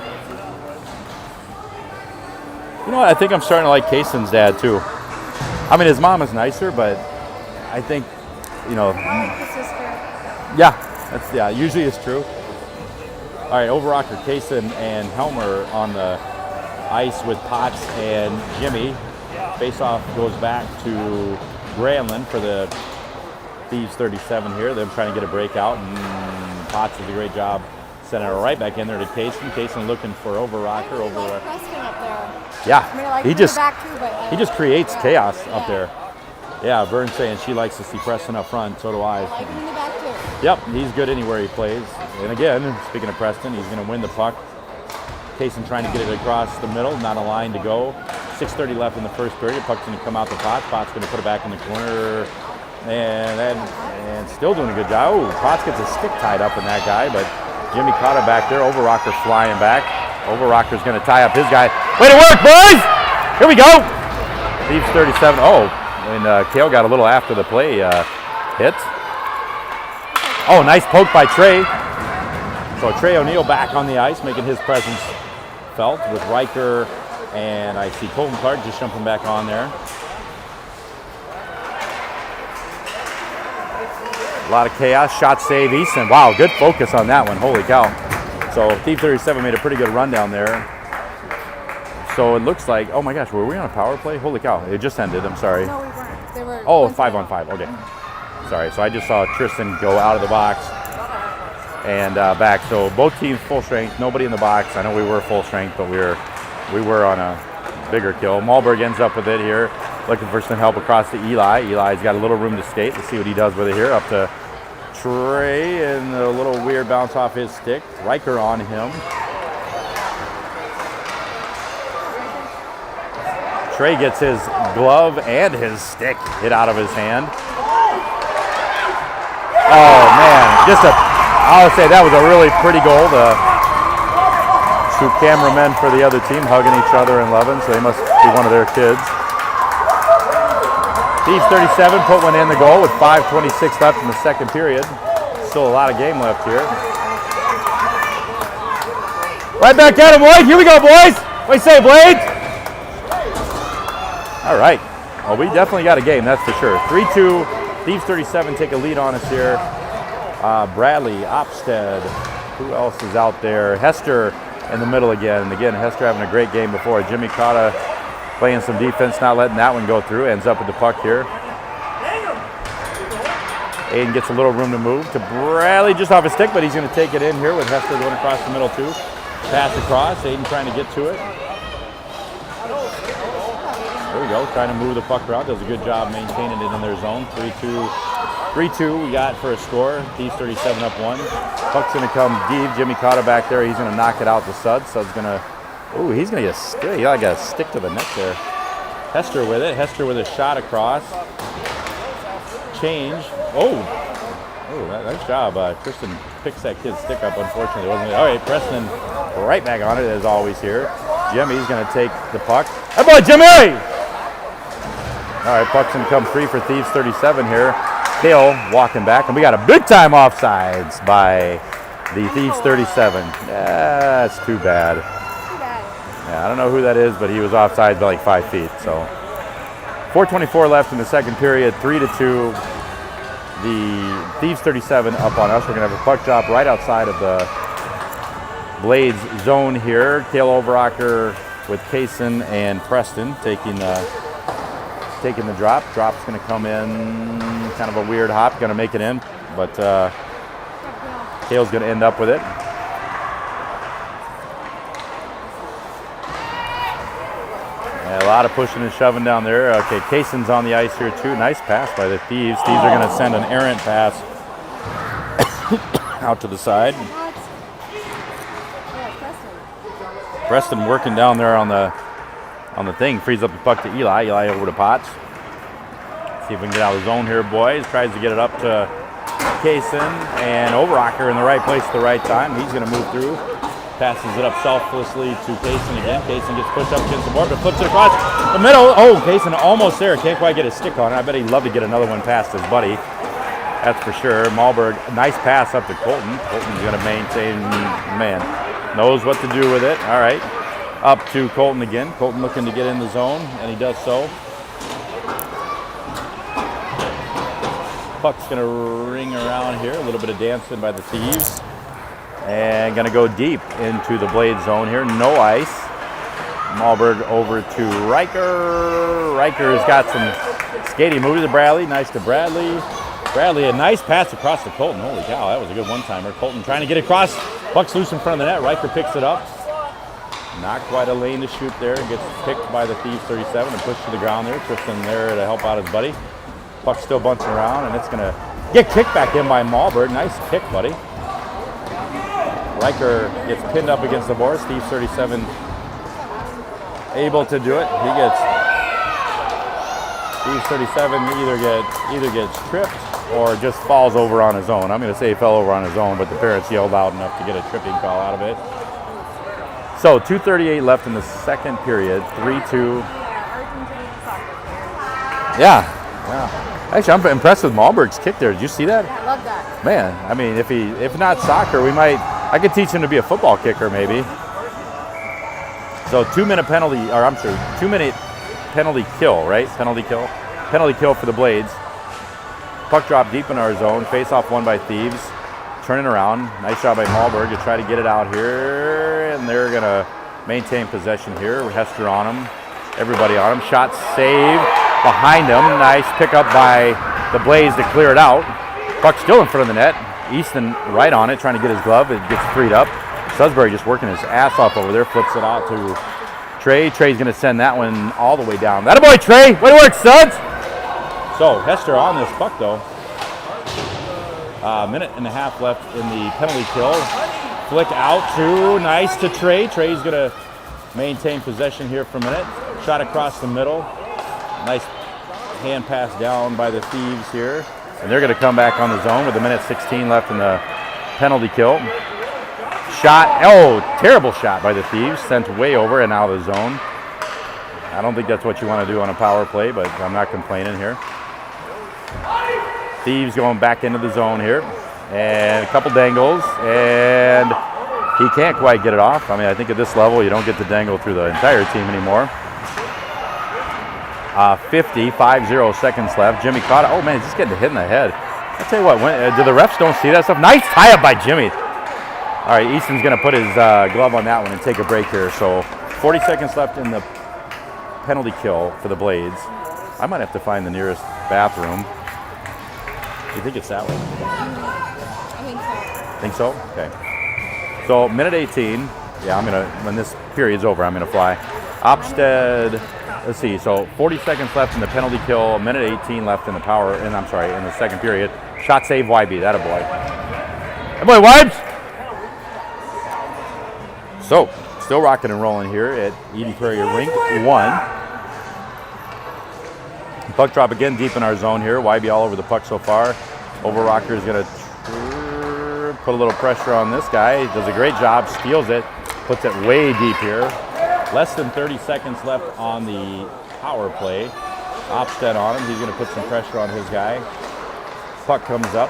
You know what? I think I'm starting to like Kason's dad, too. I mean, his mom is nicer, but I think, you know. Yeah, usually it's true. All right, Overrocker, Kason, and Helmer on the ice with Potts and Jimmy. Face-off goes back to Granlund for the Thieves 37 here. Them trying to get a breakout, and Potts does a great job sending it right back in there to Kason. Kason looking for Overrocker. Yeah, he just creates chaos up there. Yeah, Vern's saying she likes to see Preston up front. So do I. I like him in the back too. Yep, he's good anywhere he plays. And again, speaking of Preston, he's going to win the puck. Kason trying to get it across the middle, not a line to go. 6:30 left in the first period. Puck's going to come out the Potts. Potts going to put it back in the corner. And still doing a good job. Oh, Potts gets a stick tied up in that guy, but Jimmy caught it back there. Overrocker flying back. Overrocker's going to tie up his guy. Way to work, boys! Here we go! Thieves 37. Oh, and Kale got a little after the play hit. Oh, nice poke by Trey. So Trey O'Neill back on the ice, making his presence felt with Riker, and I see Colton Clark just jumping back on there. A lot of chaos. Shot save, Easton. Wow, good focus on that one. Holy cow. So Thief 37 made a pretty good run down there. So it looks like, oh my gosh, were we on a power play? Holy cow, it just ended. I'm sorry. No, we weren't. They were 5-on-5. Okay. Sorry. So I just saw Tristan go out of the box and back. So both teams full strength. Nobody in the box. I know we were full strength, but we were on a bigger kill. Malberg ends up with it here, looking for some help across to Eli. Eli's got a little room to skate. Let's see what he does with it here. Up to Trey, and a little weird bounce off his stick. Riker on him. Trey gets his glove and his stick hit out of his hand. Oh man, I would say that was a really pretty goal. The two cameramen for the other team hugging each other and loving, so they must be one of their kids. Thieves 37 put one in the goal with 5:26 left in the second period. Still a lot of game left here. Right back at him, Blade. Here we go, boys. What do you say, Blade? All right. Well, we definitely got a game, that's for sure. 3-2. Thieves 37 take a lead on us here. Bradley, Opstead. Who else is out there? Hester in the middle again. And again, Hester having a great game before. Jimmy Cotta playing some defense, not letting that one go through. Ends up with the puck here. Aiden gets a little room to move to Bradley just off his stick, but he's going to take it in here with Hester going across the middle too. Pass across. Aiden trying to get to it. There we go. Trying to move the puck around. Does a good job maintaining it in their zone. 3-2. 3-2 we got for a score. Thieves 37 up 1. Puck's going to come deep. Jimmy Cotta back there. He's going to knock it out to Sud. Sud's going to... Ooh, he's going to get a stick. He got a stick to the neck there. Hester with it. Hester with a shot across. Change. Oh, nice job. Tristan picks that kid's stick up, unfortunately. Wasn't it? All right, Preston right back on it, as always here. Jimmy's going to take the puck. Hey, boy, Jimmy! All right, puck's going to come free for Thieves 37 here. Kale walking back, and we got a big-time offsides by The Thieves 37. That's too bad. Too bad. Yeah, I don't know who that is, but he was offside by like 5 feet. So 4:24 left in the second period, 3-2. The Thieves 37 up on us. We're gonna have a puck drop right outside of the Blades zone here. Cale Overacker with Kaysen and Preston taking the drop. Drop's gonna come in, kind of a weird hop, gonna make it in, but Cale's gonna end up with it. Yeah, a lot of pushing and shoving down there. Okay, Kaysen's on the ice here too. Nice pass by the Thieves. Thieves are gonna send an errant pass out to the side. Preston working down there on the thing, frees up the puck to Eli. Eli over to Potts. See if we can get out of the zone here, boys. Tries to get it up to Kaysen, and Overacker in the right place at the right time. He's going to move through. Passes it up selflessly to Kaysen again. Kaysen gets pushed up against the board, but flips it across the middle. Oh, Kaysen almost there. Can't quite get his stick on it. I bet he'd love to get another one past his buddy. That's for sure. Malberg, nice pass up to Colton. Colton's going to maintain, man, knows what to do with it. All right. Up to Colton again. Colton looking to get in the zone, and he does so. Puck's going to ring around here. A little bit of dancing by the Thieves. And going to go deep into the Blade zone here. No ice. Malberg over to Riker. Riker's got some skating move to Bradley. Nice to Bradley. Bradley, a nice pass across to Colton. Holy cow, that was a good one-timer. Colton trying to get across. Puck's loose in front of the net. Riker picks it up. Not quite a lane to shoot there. Gets picked by the Thieves 37 and pushed to the ground there. Tristan there to help out his buddy. Puck's still bunching around, and it's going to get kicked back in by Malberg. Nice kick, buddy. Riker gets pinned up against the boards. Thieves 37 able to do it. He gets Thieves 37 either gets tripped or just falls over on his own. I'm going to say he fell over on his own, but the parents yelled out enough to get a tripping call out of it. So 2:38 left in the second period, 3-2. Yeah. Actually, I'm impressed with Malberg's kick there. Did you see that? Yeah, I love that. Man, I mean, if not soccer, I could teach him to be a football kicker maybe. So 2-minute penalty, or I'm sorry, 2-minute penalty kill, right? Penalty kill for the Blades. Puck drop deep in our zone. Face off won by Thieves. Turning around. Nice job by Malberg to try to get it out here. And they're going to maintain possession here. Hester on him. Everybody on him. Shot saved behind him. Nice pickup by the Blades to clear it out. Puck still in front of the net. Easton right on it, trying to get his glove. It gets freed up. Sudbury just working his ass off over there. Flips it out to Trey. Trey's going to send that one all the way down. That a boy, Trey. Way to work, Suds. So Hester on this puck, though. Minute and a half left in the penalty kill. Flick out to, nice to Trey. Trey's going to maintain possession here for a minute. Shot across the middle. Nice hand pass down by the Thieves here. And they're going to come back on the zone with 1:16 left in the penalty kill. Shot, terrible shot by the Thieves. Sent way over and out of the zone. I don't think that's what you want to do on a power play, but I'm not complaining here. Thieves going back into the zone here. And a couple dangles, and he can't quite get it off. I mean, I think at this level, you don't get to dangle through the entire team anymore. 50 seconds left. Jimmy caught it. Oh, man, he's just getting hit in the head. I'll tell you what, do the refs don't see that stuff? Nice tie-up by Jimmy. All right, Easton's going to put his glove on that one and take a break here. So 40 seconds left in the penalty kill for the Blades. I might have to find the nearest bathroom. Do you think it's that way? I think so. Think so? Okay. So 1:18. Yeah, when this period's over, I'm going to fly. Opstead, let's see. So 40 seconds left in the penalty kill. 1:18 left in the in the second period. Shot save YB. That a boy. That boy, Wibes! So, still rocking and rolling here at Eden Prairie Rink 1. Puck drop again deep in our zone here. YB all over the puck so far. Overrocker is going to put a little pressure on this guy. He does a great job, steals it, puts it way deep here. Less than 30 seconds left on the power play. Opstead on him. He's going to put some pressure on his guy. Puck comes up.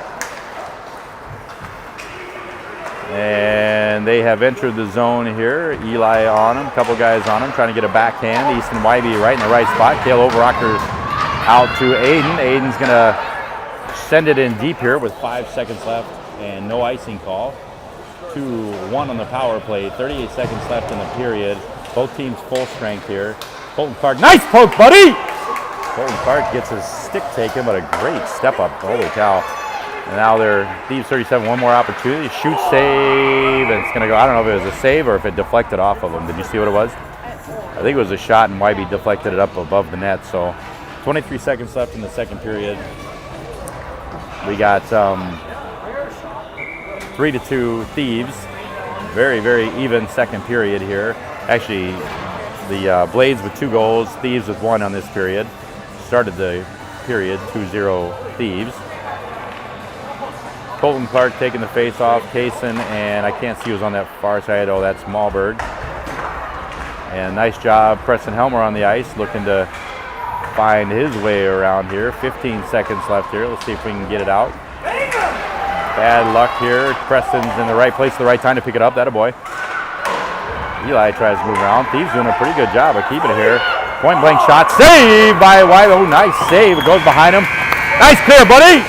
And they have entered the zone here. Eli on him, a couple guys on him, trying to get a backhand. Easton Wybe right in the right spot. Cale Overocker out to Aiden. Aiden's going to send it in deep here with 5 seconds left and no icing call. 2-1 on the power play. 38 seconds left in the period. Both teams full strength here. Colton Clark, nice poke, buddy! Colton Clark gets his stick taken, but a great step up. Holy cow. And now they're Thieves 37, one more opportunity. Shoot, save, and it's going to go. I don't know if it was a save or if it deflected off of him. Did you see what it was? I think it was a shot, and Wybe deflected it up above the net. So 23 seconds left in the second period. We got 3-2 Thieves. Very, very even second period here. Actually, the Blades with 2 goals, Thieves with 1 on this period. Started the period 2-0 Thieves. Colton Clark taking the face off. Kaysen, and I can't see who's on that far side. Oh, that's Malberg. And nice job, Preston Helmer on the ice, looking to find his way around here. 15 seconds left here. Let's see if we can get it out. Bad luck here. Preston's in the right place at the right time to pick it up. That a boy. Eli tries to move around. Thieves doing a pretty good job of keeping it here. Point blank shot. Save by Wybe. Oh, nice save. It goes behind him. Nice clear, buddy.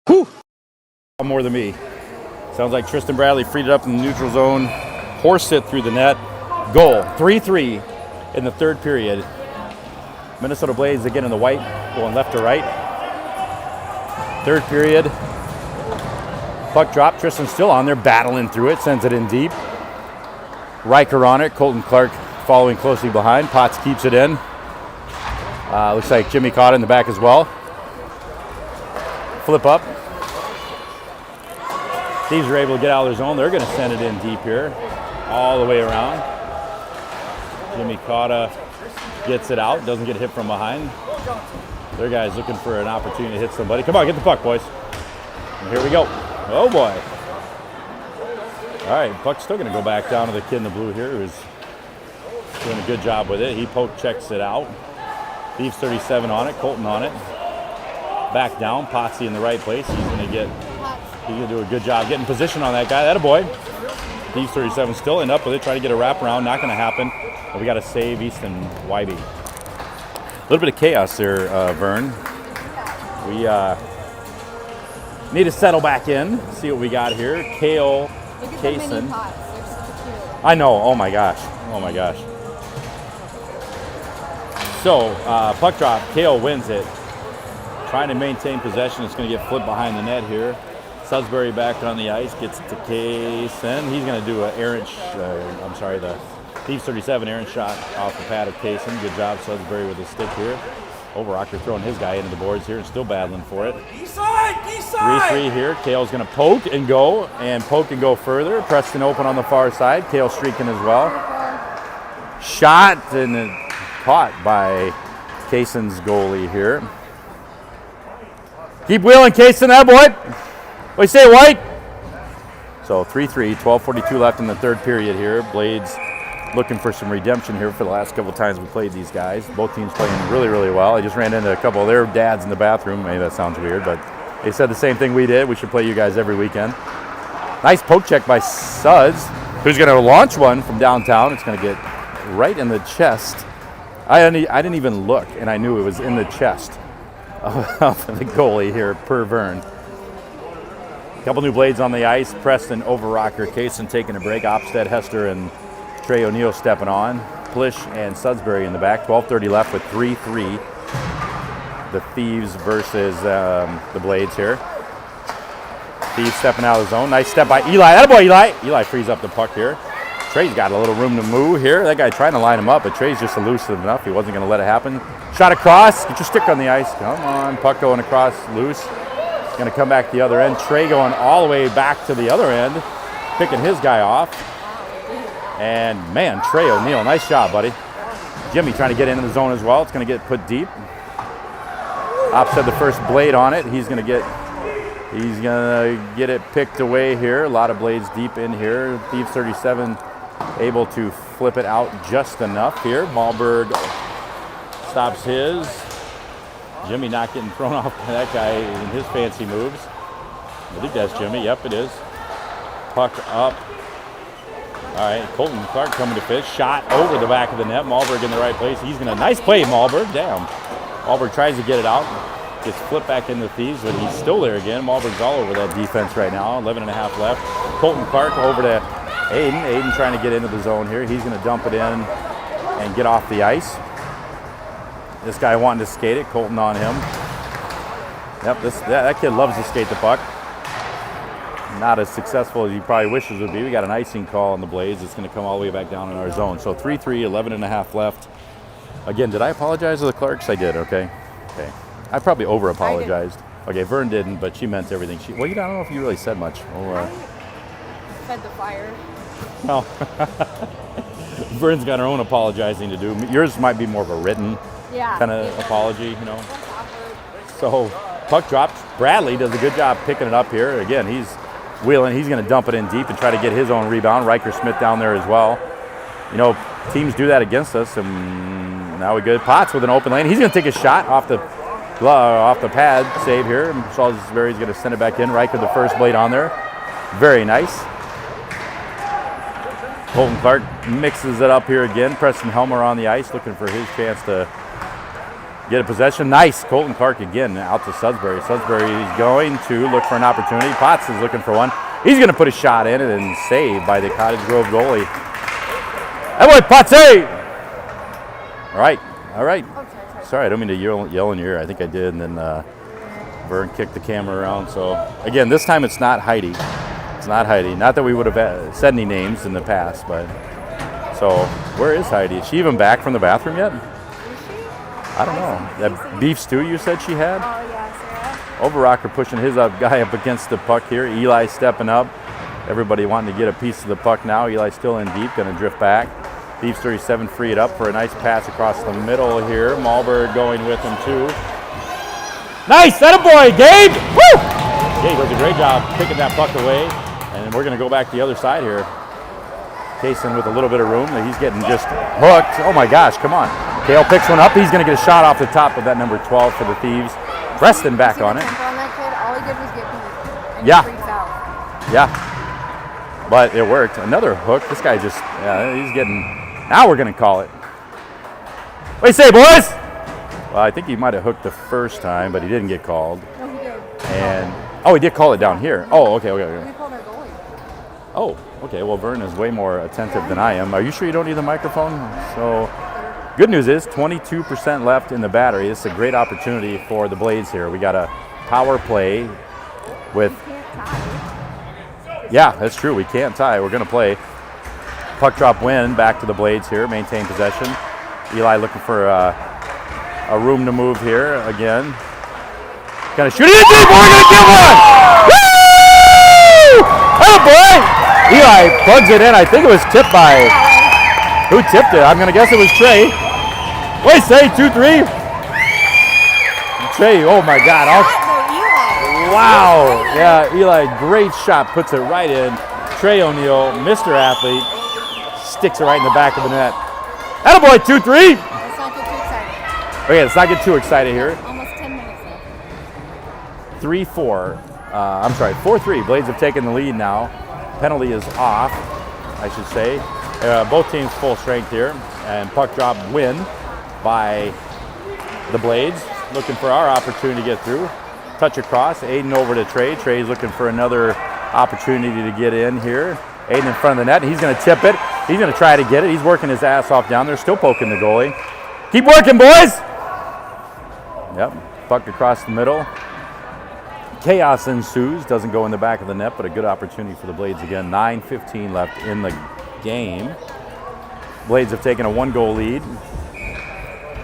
Whew. More than me. Sounds like Tristan Bradley freed it up in the neutral zone. Horsed it through the net. Goal. 3-3 in the third period. Minnesota Blades again in the white, going left to right. Third period. Puck drop. Tristan still on there, battling through it. Sends it in deep. Riker on it. Colton Clark following closely behind. Potts keeps it in. Looks like Jimmy caught it in the back as well. flip up. Thieves are able to get out of their zone. They're going to send it in deep here, all the way around. Jimmy Cotta gets it out, doesn't get hit from behind. Their guy's looking for an opportunity to hit somebody. Come on, get the puck, boys. And here we go. Oh, boy. All right, puck's still going to go back down to the kid in the blue here, who's doing a good job with it. He poke checks it out. Thieves 37 on it, Colton on it. Back down, Potsy in the right place. He's going to do a good job getting position on that guy. That a boy. Thieves 37 still end up with it, try to get a wraparound. Not going to happen. But we got to save Easton Wybe. A little bit of chaos there, Vern. We need to settle back in, see what we got here. Kale, Look at Kaysen. the mini pots. They're so cute. I know. Oh my gosh. Oh my gosh. So puck drop. Kale wins it. Trying to maintain possession. It's going to get flipped behind the net here. Sudbury back on the ice, gets to Kaysen. He's going to do an errant. The Thieves 37 errant shot off the pad of Kaysen. Good job, Sudbury with the stick here. Overocker throwing his guy into the boards here and still battling for it. East side! 3-3 here. Kale's going to poke and go further. Preston open on the far side. Kale streaking as well. Shot and caught by Kaysen's goalie here. Keep wheeling, Kaysen, that boy. What do you say, White? So 3-3, 12:42 left in the third period here. Blades looking for some redemption here for the last couple times we played these guys. Both teams playing really, really well. I just ran into a couple of their dads in the bathroom. Maybe that sounds weird, but they said the same thing we did. We should play you guys every weekend. Nice poke check by Suds, who's going to launch one from downtown. It's going to get right in the chest. I didn't even look, and I knew it was in the chest of the goalie here, per Vern. A couple new Blades on the ice. Preston, Overocker, Kaysen taking a break. Opstead, Hester, and Trey O'Neill stepping on. Plish and Sudbury in the back. 12:30 left with 3-3. The Thieves versus the Blades here. Thieves stepping out of the zone. Nice step by Eli. Attaboy, Eli. Eli frees up the puck here. Trey's got a little room to move here. That guy trying to line him up, but Trey's just elusive enough. He wasn't going to let it happen. Shot across. Get your stick on the ice. Come on. Puck going across loose. Going to come back the other end. Trey going all the way back to the other end, picking his guy off. And, man, Trey O'Neill, nice job, buddy. Jimmy trying to get into the zone as well. It's going to get put deep. Opstead the first Blade on it. He's going to get it picked away here. A lot of Blades deep in here. Thieves 37 able to flip it out just enough here. Malberg stops his. Jimmy not getting thrown off by that guy in his fancy moves. I think that's Jimmy. Yep, it is. Puck up. All right, Colton Clark coming to fish. Shot over the back of the net. Malberg in the right place. He's going to, nice play, Malberg. Damn. Malberg tries to get it out. Gets flipped back into Thieves, but he's still there again. Malberg's all over that defense right now. 11 and a half left. Colton Clark over to Aiden. Aiden trying to get into the zone here. He's going to dump it in and get off the ice. This guy wanting to skate it. Colton on him. Yep, that kid loves to skate the puck. Not as successful as he probably wishes would be. We got an icing call on the Blades. It's going to come all the way back down in our zone. So 3-3, 11 and a half left. Again, did I apologize to the Clarks? I did, okay. Okay. I probably over-apologized. Okay, Vern didn't, but she meant everything. Well, I don't know if you really said much. I fed the fire. Well, Vern's got her own apologizing to do. Yours might be more of a written kind of apology, you know. So, puck drops. Bradley does a good job picking it up here. Again, he's wheeling. He's going to dump it in deep and try to get his own rebound. Riker Smith down there as well. You know, teams do that against us, and now we good. Potts with an open lane. He's going to take a shot off the pad save here. Salisbury's going to send it back in. Riker the first Blade on there. Very nice. Colton Clark mixes it up here again. Preston Helmer on the ice looking for his chance to get a possession. Nice. Colton Clark again out to Sudbury. Sudbury is going to look for an opportunity. Potts is looking for one. He's going to put a shot in it and saved by the Cottage Grove goalie. That boy, Potts! All right. All right. Sorry, I don't mean to yell in your ear. I think I did, and then Vern kicked the camera around. So, again, this time it's not Heidi. It's not Heidi. Not that we would have said any names in the past, but... So, where is Heidi? Is she even back from the bathroom yet? Is she? I don't know. That beef stew you said she had? Oh, yeah, Sarah. Overrocker pushing his guy up against the puck here. Eli stepping up. Everybody wanting to get a piece of the puck now. Eli still in deep, going to drift back. Thieves 37 free it up for a nice pass across the middle here. Malberg going with him too. Nice, attaboy, Gabe! Woo! Gabe does a great job picking that puck away. And we're going to go back the other side here. Kaysen with a little bit of room. He's getting just hooked. Oh my gosh, come on. Kale picks one up. He's going to get a shot off the top of that number 12 for the Thieves. Preston back on it. On that kid, all he did was get beat. And Yeah. he freaks out. Yeah. But it worked. Another hook. This guy just, he's getting, now we're going to call it. What do you say, boys? Well, I think he might have hooked the first time, but he didn't get called. No, he did. And, oh, he did call it down here. Oh, okay. We called our goalie. Oh, okay. Well, Vern is way more attentive than I am. Are you sure you don't need the microphone? So, good news is 22% left in the battery. This is a great opportunity for the Blades here. We got a power play with. Yeah, that's true. We can't tie. We're going to play. Puck drop win back to the Blades here. Maintain possession. Eli looking for a room to move here again. Gonna shoot it in deep. We're gonna get one. Woo! Oh boy! Eli plugs it in. I think it was tipped by. Who tipped it? I'm gonna guess it was Trey. Wait, say 2-3. Trey. Oh my God! Wow! Yeah, Eli, great shot. Puts it right in. Trey O'Neill, Mr. Athlete, sticks it right in the back of the net. Attaboy, 2-3. Let's not get too excited. Okay, let's not get too excited here. Almost 10 minutes left. 3-4. I'm sorry, 4-3. Blades have taken the lead now. Penalty is off, I should say. Both teams full strength here. And puck drop win by the Blades. Looking for our opportunity to get through. Touch across. Aiden over to Trey. Trey's looking for another opportunity to get in here. Aiden in front of the net. He's going to tip it. He's going to try to get it. He's working his ass off down there. Still poking the goalie. Keep working, boys. Yep. Puck across the middle. Chaos ensues. Doesn't go in the back of the net, but a good opportunity for the Blades again. 9:15 left in the game. Blades have taken a 1-goal lead.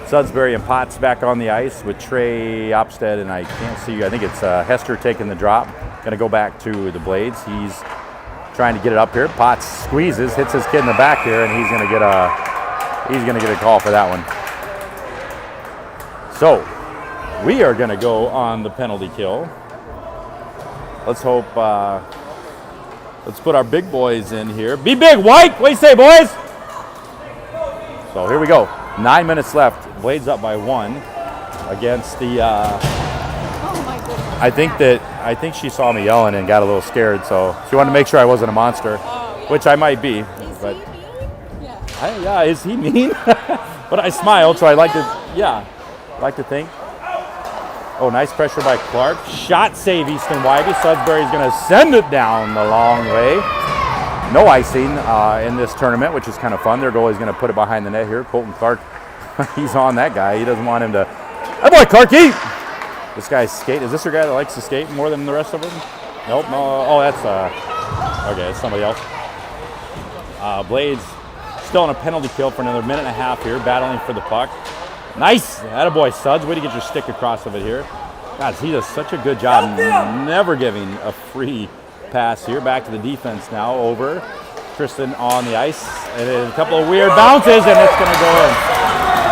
Sudsbury and Potts back on the ice with Trey Opstead, and I can't see you. I think it's Hester taking the drop. Going to go back to the Blades. He's trying to get it up here. Potts squeezes, hits his kid in the back here, and he's going to get a call for that one. So we are going to go on the penalty kill. Let's hope. Let's put our big boys in here. Be big, White. What do you say, boys? So here we go. 9 minutes left. Blades up by 1 against the. Oh my goodness. I think she saw me yelling and got a little scared, so she wanted to make sure I wasn't a monster, which I might be. Is but he mean? Yeah. yeah, is he mean? But I smiled, so I like to think. Oh, nice pressure by Clark. Shot save, Easton Wybe. Sudbury's going to send it down the long way. No icing in this tournament, which is kind of fun. Their goalie's going to put it behind the net here. Colton Clark, he's on that guy. He doesn't want him to. Hey, boy, Clarky! This guy's skate. Is this your guy that likes to skate more than the rest of them? Nope. No. Oh, that's okay. It's somebody else. Blades still on a penalty kill for another minute and a half here, battling for the puck. Nice. Attaboy, Suds. Way to get your stick across of it here. God, he does such a good job never giving a free pass here. Back to the defense now. Over. Tristan on the ice. And a couple of weird bounces, and it's going to go in.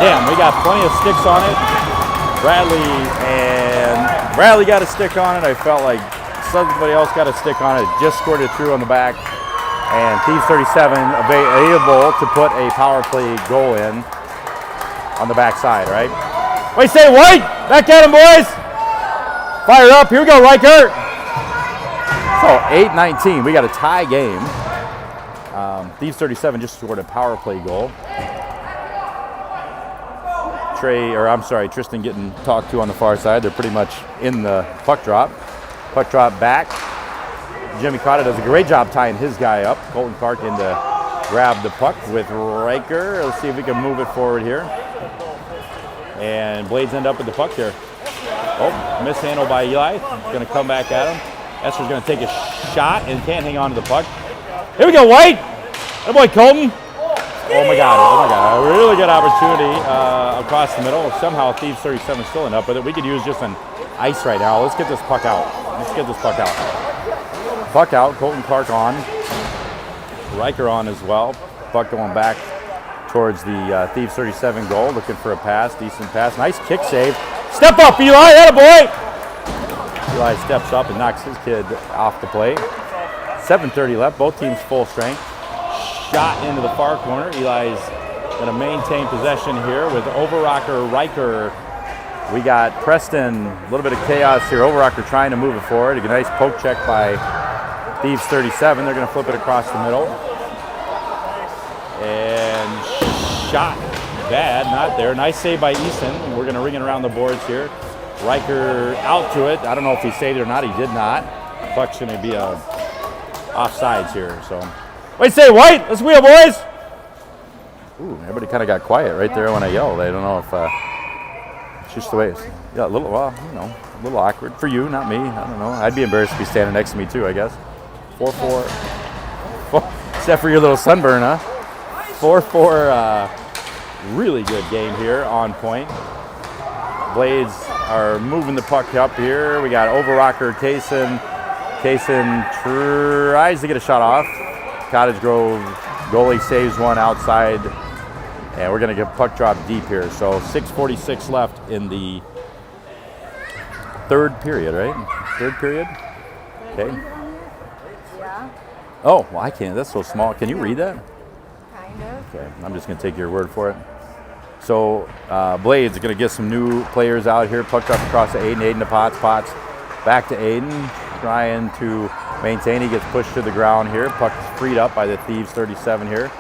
Damn, we got plenty of sticks on it. Bradley got a stick on it. I felt like somebody else got a stick on it. Just scored it through on the back. And Thieves 37 available to put a power play goal in on the backside, right? What do you say, White? Back at him, boys. Fire up. Here we go, Riker. So 8-19. We got a tie game. Thieves 37 just scored a power play goal. Tristan getting talked to on the far side. They're pretty much in the puck drop. Puck drop back. Jimmy Cotta does a great job tying his guy up. Colton Clark in to grab the puck with Riker. Let's see if we can move it forward here. And Blades end up with the puck here. Oh, mishandled by Eli. Going to come back at him. Esther's going to take a shot and can't hang on to the puck. Here we go, White. That boy, Colton. Oh my God, a really good opportunity across the middle. Somehow Thieves 37 still end up with it. We could use just an ice right now. Let's get this puck out. Puck out, Colton Clark on. Riker on as well. Puck going back towards the Thieves 37 goal, looking for a pass, decent pass. Nice kick save. Step up, Eli, attaboy! Eli steps up and knocks his kid off the plate. 7:30 left, both teams full strength. Shot into the far corner. Eli's going to maintain possession here with Overrocker, Riker. We got Preston, a little bit of chaos here. Overrocker trying to move it forward. A nice poke check by Thieves 37. They're going to flip it across the middle. And shot bad, not there. Nice save by Easton. We're going to ring it around the boards here. Riker out to it. I don't know if he saved it or not. He did not. Puck's going to be offsides here. So, wait, say white. Let's wheel, boys. Ooh, everybody kind of got quiet right there when I yelled. I don't know if it's just the way it's. Yeah, a little. Well, a little awkward for you, not me. I don't know. I'd be embarrassed to be standing next to me too, I guess. 4-4. Except for your little sunburn, huh? 4-4. Really good game here on point. Blades are moving the puck up here. We got Overrocker, Kaysen. Kaysen tries to get a shot off. Cottage Grove goalie saves one outside. And we're going to get puck drop deep here. So 6:46 left in the third period, right? Third period? Okay. Yeah. Oh, well, I can't. That's so small. Can you read that? Kind of. Okay, I'm just going to take your word for it. So Blades are going to get some new players out here. Puck drop across to Aiden. Aiden to Potts. Potts back to Aiden. Trying to maintain. He gets pushed to the ground here. Puck is freed up by the Thieves 37 here.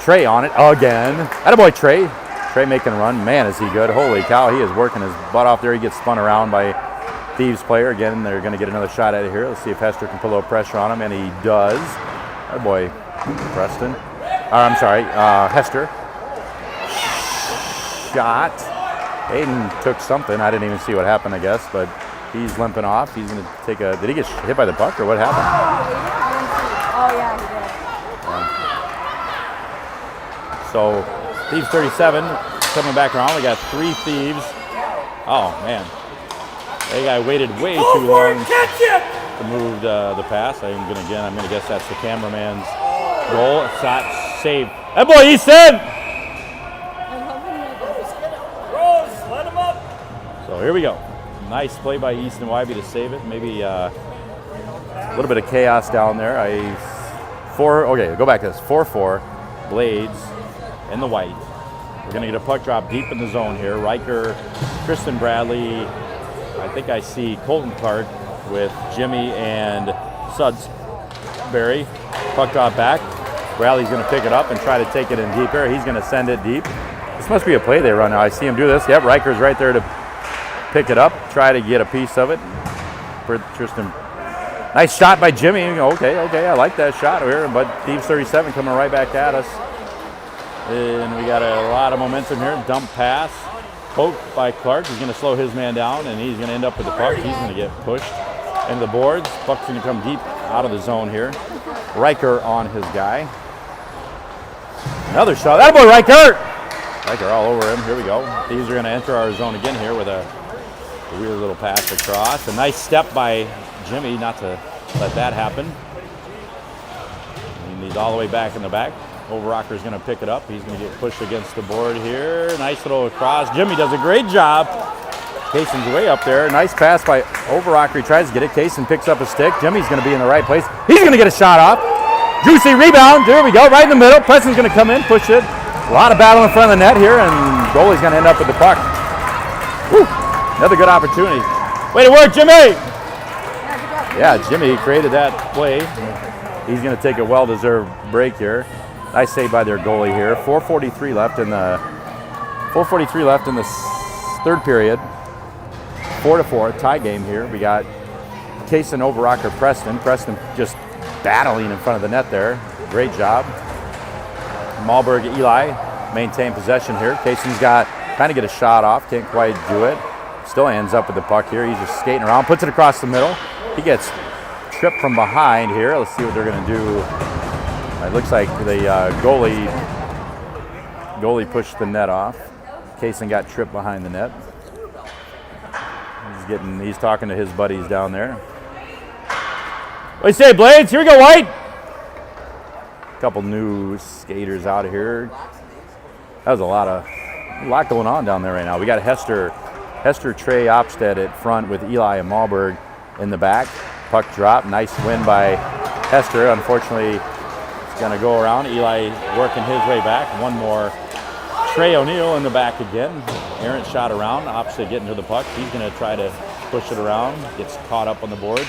Trey on it again. Attaboy Trey. Trey making a run. Man, is he good. Holy cow, he is working his butt off there. He gets spun around by Thieves player. Again, they're going to get another shot out of here. Let's see if Hester can put a little pressure on him, and he does. Attaboy Preston. I'm sorry, Hester. Shot. Aiden took something. I didn't even see what happened, I guess, but he's limping off. He's going to take a. Did he get hit by the puck or what happened? Oh, yeah, he did. So, Thieves 37 coming back around. We got 3 Thieves. Oh, man. That guy waited way too long to move the pass. I'm going to guess that's the cameraman's goal. Shot saved. That boy, he said. Rose, let him up. So here we go. Nice play by Easton Wybe to save it. Maybe a little bit of chaos down there. Okay, go back to this. 4-4. Blades in the white. We're going to get a puck drop deep in the zone here. Riker, Tristan Bradley. I think I see Colton Clark with Jimmy and Sudsbury. Puck drop back. Bradley's going to pick it up and try to take it in deeper. He's going to send it deep. This must be a play they run now. I see him do this. Yep, Riker's right there to pick it up, try to get a piece of it for Tristan. Nice shot by Jimmy. Okay, I like that shot here, but Thieves 37 coming right back at us. And we got a lot of momentum here. Dump pass. Poke by Clark. He's going to slow his man down, and he's going to end up with the puck. He's going to get pushed into the boards. Puck's going to come deep out of the zone here. Riker on his guy. Another shot. That boy, Riker! Riker all over him. Here we go. Thieves are going to enter our zone again here with a weird little pass across. A nice step by Jimmy not to let that happen. And he's all the way back in the back. Overrocker's going to pick it up. He's going to get pushed against the board here. Nice little cross. Jimmy does a great job. Kaysen's way up there. Nice pass by Overrocker. He tries to get it. Kaysen picks up a stick. Jimmy's going to be in the right place. He's going to get a shot off. Juicy rebound. There we go. Right in the middle. Preston's going to come in, push it. A lot of battle in front of the net here, and goalie's going to end up with the puck. Woo. Another good opportunity. Way to work, Jimmy! Yeah, Jimmy created that play. He's going to take a well-deserved break here. Nice save by their goalie here. 4:43 left in the third period. 4-4, tie game here. We got Kaysen, Overrocker, Preston. Preston just battling in front of the net there. Great job. Malberg, Eli maintain possession here. Kaysen's got trying to get a shot off, can't quite do it. Still ends up with the puck here. He's just skating around, puts it across the middle. He gets tripped from behind here. Let's see what they're going to do. It looks like the goalie Goalie pushed the net off. Kaysen got tripped behind the net. He's talking to his buddies down there. What do you say, Blades? Here we go, White. Couple new skaters out of here. That was a lot going on down there right now. We got Hester Trey Opstead at front with Eli and Malberg in the back. Puck drop, nice win by Hester. Unfortunately, it's gonna go around. Eli working his way back. One more. Trey O'Neill in the back again. Errant shot around, Opstead getting to the puck. He's gonna try to push it around, gets caught up on the boards.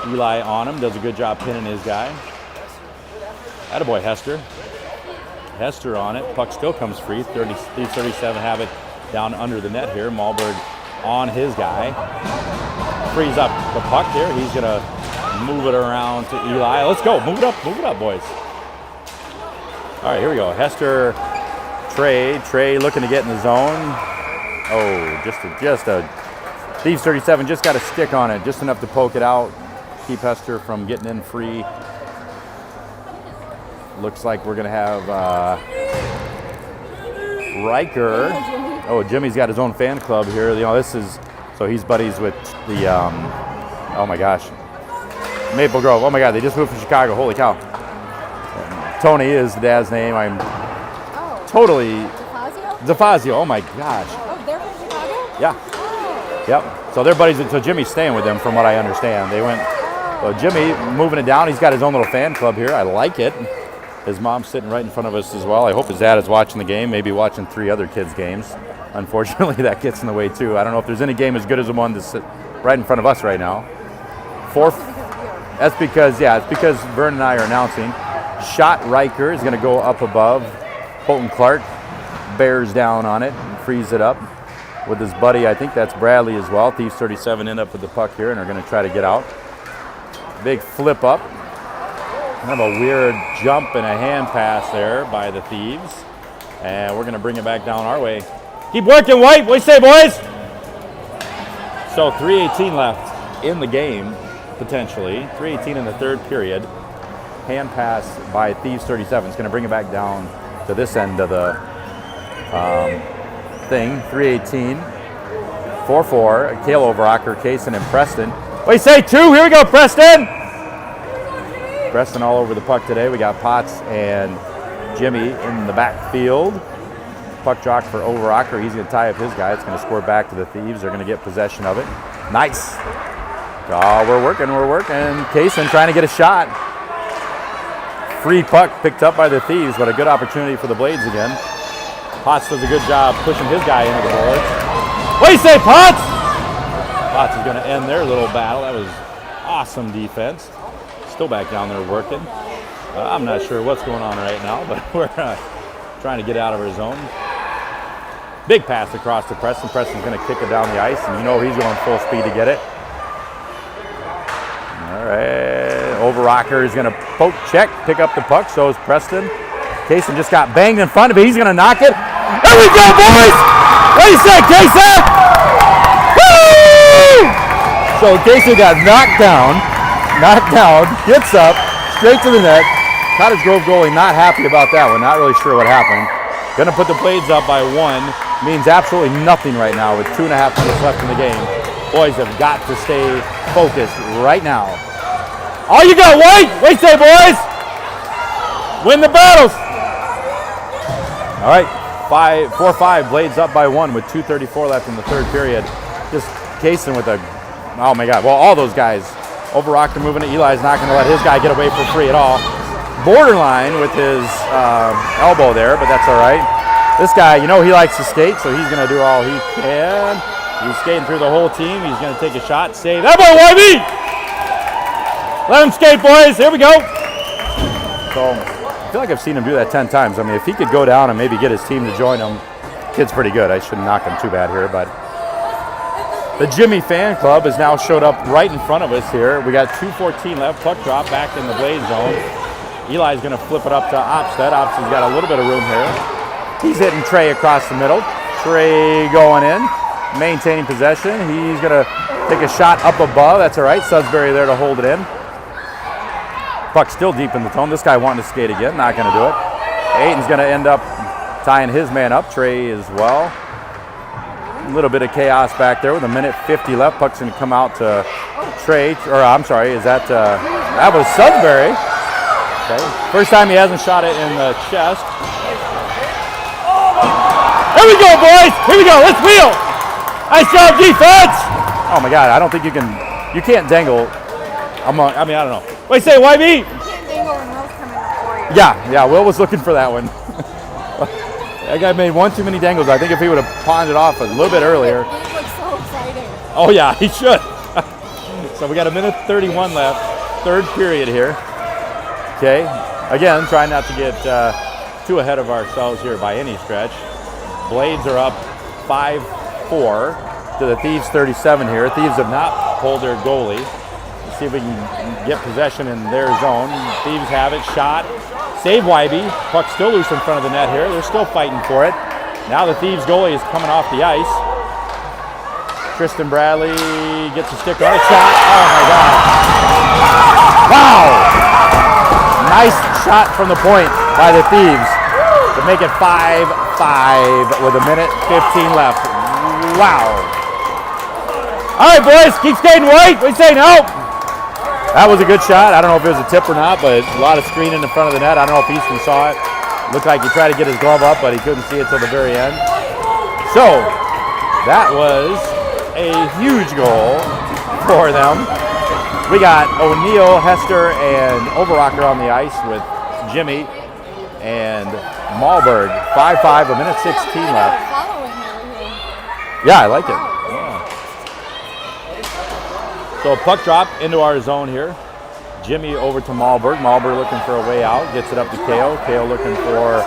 Eli on him, does a good job pinning his guy. Attaboy Hester. Hester on it, puck still comes free. 37 have it down under the net here. Malberg on his guy. Frees up the puck here. He's gonna move it around to Eli. Let's go, move it up, boys. All right, here we go. Hester, Trey looking to get in the zone. Oh, just a Thieves 37 just got a stick on it, just enough to poke it out. Keep Hester from getting in free. Looks like we're gonna have Riker. Oh, Jimmy's got his own fan club here. You know, so he's buddies with the, oh my gosh, Maple Grove. Oh my God, they just moved from Chicago. Holy cow. Tony is the dad's name. I'm totally. Zafazio. Oh my gosh. Oh, they're from Chicago? Yeah. Oh. Yep. So they're buddies. So Jimmy's staying with them, from what I understand. They went. Well, Jimmy moving it down. He's got his own little fan club here. I like it. His mom's sitting right in front of us as well. I hope his dad is watching the game. Maybe watching 3 other kids' games. Unfortunately, that gets in the way too. I don't know if there's any game as good as the one that's right in front of us right now. That's because Vern and I are announcing. Shot Riker is going to go up above. Colton Clark bears down on it and frees it up with his buddy. I think that's Bradley as well. Thieves 37 end up with the puck here and are going to try to get out. Big flip up. Kind of a weird jump and a hand pass there by the Thieves. And we're going to bring it back down our way. Keep working, White. What do you say, boys? So 3:18 left in the game, potentially. 3:18 in the third period. Hand pass by Thieves 37. It's going to bring it back down to this end of the thing. 3:18. 4-4. Kale Overacker, Kaysen, and Preston. What do you say, 2? Here we go, Preston. Preston all over the puck today. We got Potts and Jimmy in the backfield. Puck jock for Overacker. He's going to tie up his guy. It's going to score back to the Thieves. They're going to get possession of it. Nice. Oh, we're working. Kaysen trying to get a shot. Free puck picked up by the Thieves, but a good opportunity for the Blades again. Potts does a good job pushing his guy into the boards. What do you say, Potts? Potts is going to end their little battle. That was awesome defense. Still back down there working. I'm not sure what's going on right now, but we're trying to get out of our zone. Big pass across to Preston. Preston's going to kick it down the ice, and you know he's going full speed to get it. All right, Overacker is going to poke check, pick up the puck. So is Preston. Kaysen just got banged in front of it. He's going to knock it. There we go, boys! What do you say, Kaysen? Woo! So Kaysen got knocked down, gets up, straight to the net. Cottage Grove goalie not happy about that one. Not really sure what happened. Going to put the Blades up by 1. Means absolutely nothing right now with 2.5 minutes left in the game. Boys have got to stay focused right now. All you got, White! What do you say, boys? Win the battles! All right, 4-5, Blades up by 1 with 2:34 left in the third period. Just Kaysen with oh my God, well, all those guys. Overacker moving it. Eli's not going to let his guy get away for free at all. Borderline with his elbow there, but that's all right. This guy, you know he likes to skate, so he's going to do all he can. He's skating through the whole team. He's going to take a shot, save. That boy, YB! Let him skate, boys. Here we go. So I feel like I've seen him do that 10 times. I mean, if he could go down and maybe get his team to join him, kid's pretty good. I shouldn't knock him too bad here, but the Jimmy fan club has now showed up right in front of us here. We got 2:14 left. Puck drop back in the Blade zone. Eli's going to flip it up to Opstead. Opstead's got a little bit of room here. He's hitting Trey across the middle. Trey going in, maintaining possession. He's going to take a shot up above. That's all right. Sudbury there to hold it in. Puck still deep in the zone. This guy wanting to skate again. Not going to do it. Aiton's going to end up tying his man up. Trey as well. A little bit of chaos back there with a minute 50 left. Puck's going to come out to Trey, or I'm sorry, is that was Sudbury. Okay. First time he hasn't shot it in the chest. Here we go, boys. Here we go. Let's wheel. Nice job, defense. Oh my God, I don't think you can't dangle. I don't know. What do you say, YB? You can't dangle when Will's coming up for you. Yeah, Will was looking for that one. That guy made one too many dangles. I think if he would have pawned it off a little bit earlier. It looks so exciting. Oh yeah, he should. So we got a minute 31 left, third period here. Okay, again, trying not to get too ahead of ourselves here by any stretch. Blades are up 5-4 to the Thieves 37 here. Thieves have not pulled their goalie. Let's see if we can get possession in their zone. Thieves have it, shot. Save YB. Puck still loose in front of the net here. They're still fighting for it. Now the Thieves goalie is coming off the ice. Tristan Bradley gets a stick on a shot. Oh my God. Wow. Nice shot from the point by the Thieves to make it 5-5 with a minute 15 left. Wow. All right, boys, keep skating white. What do you say, no? That was a good shot. I don't know if it was a tip or not, but a lot of screening in front of the net. I don't know if Easton saw it. Looked like he tried to get his glove up, but he couldn't see it till the very end. So, that was a huge goal for them. We got O'Neill, Hester, and Overrocker on the ice with Jimmy and Malberg. 5-5, a minute 16 left. Yeah, I like it. Yeah. So puck drop into our zone here. Jimmy over to Malberg. Malberg looking for a way out. Gets it up to Kale. Kale looking for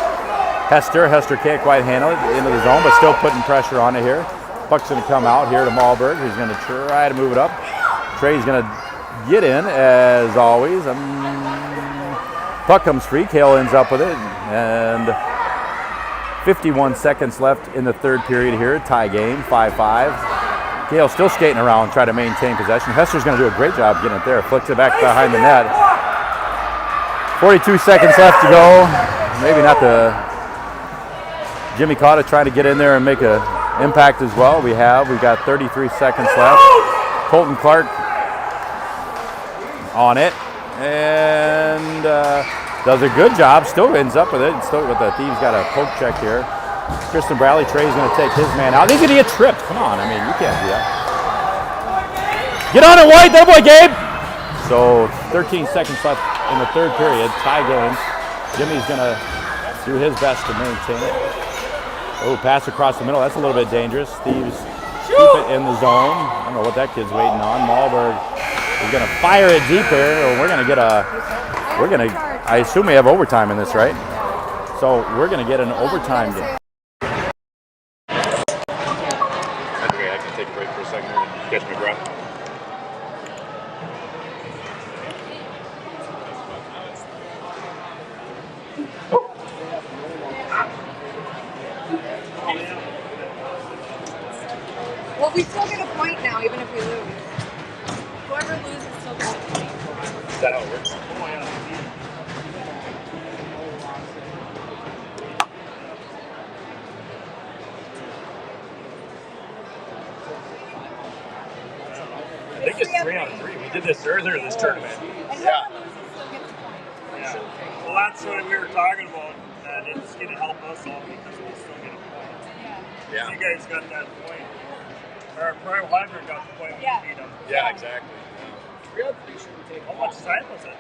Hester. Hester can't quite handle it into the zone, but still putting pressure on it here. Puck's going to come out here to Malberg. He's going to try to move it up. Trey's going to get in, as always. Puck comes free. Kale ends up with it. And 51 seconds left in the third period here. Tie game, 5-5. Kale still skating around, trying to maintain possession. Hester's going to do a great job getting it there. Flicks it back behind the net. 42 seconds left to go. Maybe not the... Jimmy caught it, trying to get in there and make an impact as well. We've got 33 seconds left. Colton Clark on it. And does a good job. Still ends up with it. Still with the Thieves got a poke check here. Tristan Bradley, Trey's going to take his man out. He's going to get tripped. Come on, I mean, you can't do that. Get on it, White. That boy, Gabe. So 13 seconds left in the third period. Tie game. Jimmy's going to do his best to maintain it. Oh, pass across the middle. That's a little bit dangerous. Thieves keep it in the zone. I don't know what that kid's waiting on. Malberg is going to fire it deep here. We're going to get I assume we have overtime in this, right? So we're going to get an overtime game. Okay, I can take a break for a second and catch my breath. Well, we still get a point now, even if we lose. Whoever loses still gets a point. Is that how it works? I think it's 3-on-3. We did this earlier this tournament. And whoever loses still gets a point. Yeah. Well, that's what we were talking about. That it's going to help us all because we'll still get a point. Yeah. You guys got that point. Or Prime Hybrid got the point when Yeah. we beat them. Yeah, exactly. How much time was it?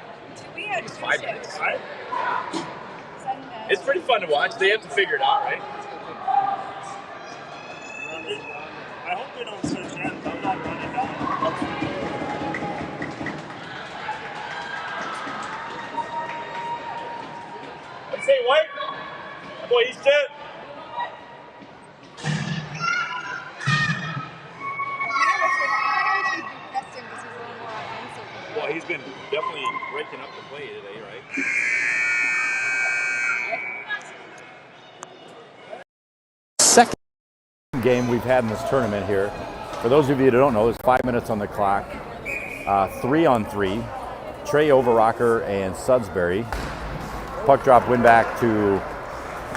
We had 2 5 shifts. minutes. 5? It's pretty fun to watch. They have to figure it out, right? I hope they don't switch ends. I'm not running down. I say White. Boy, he's dead. Well, he's been definitely breaking up the play today, right? Second game we've had in this tournament here. For those of you that don't know, there's 5 minutes on the clock. 3-on-3. Trey Overrocker and Sudbury. Puck drop win back to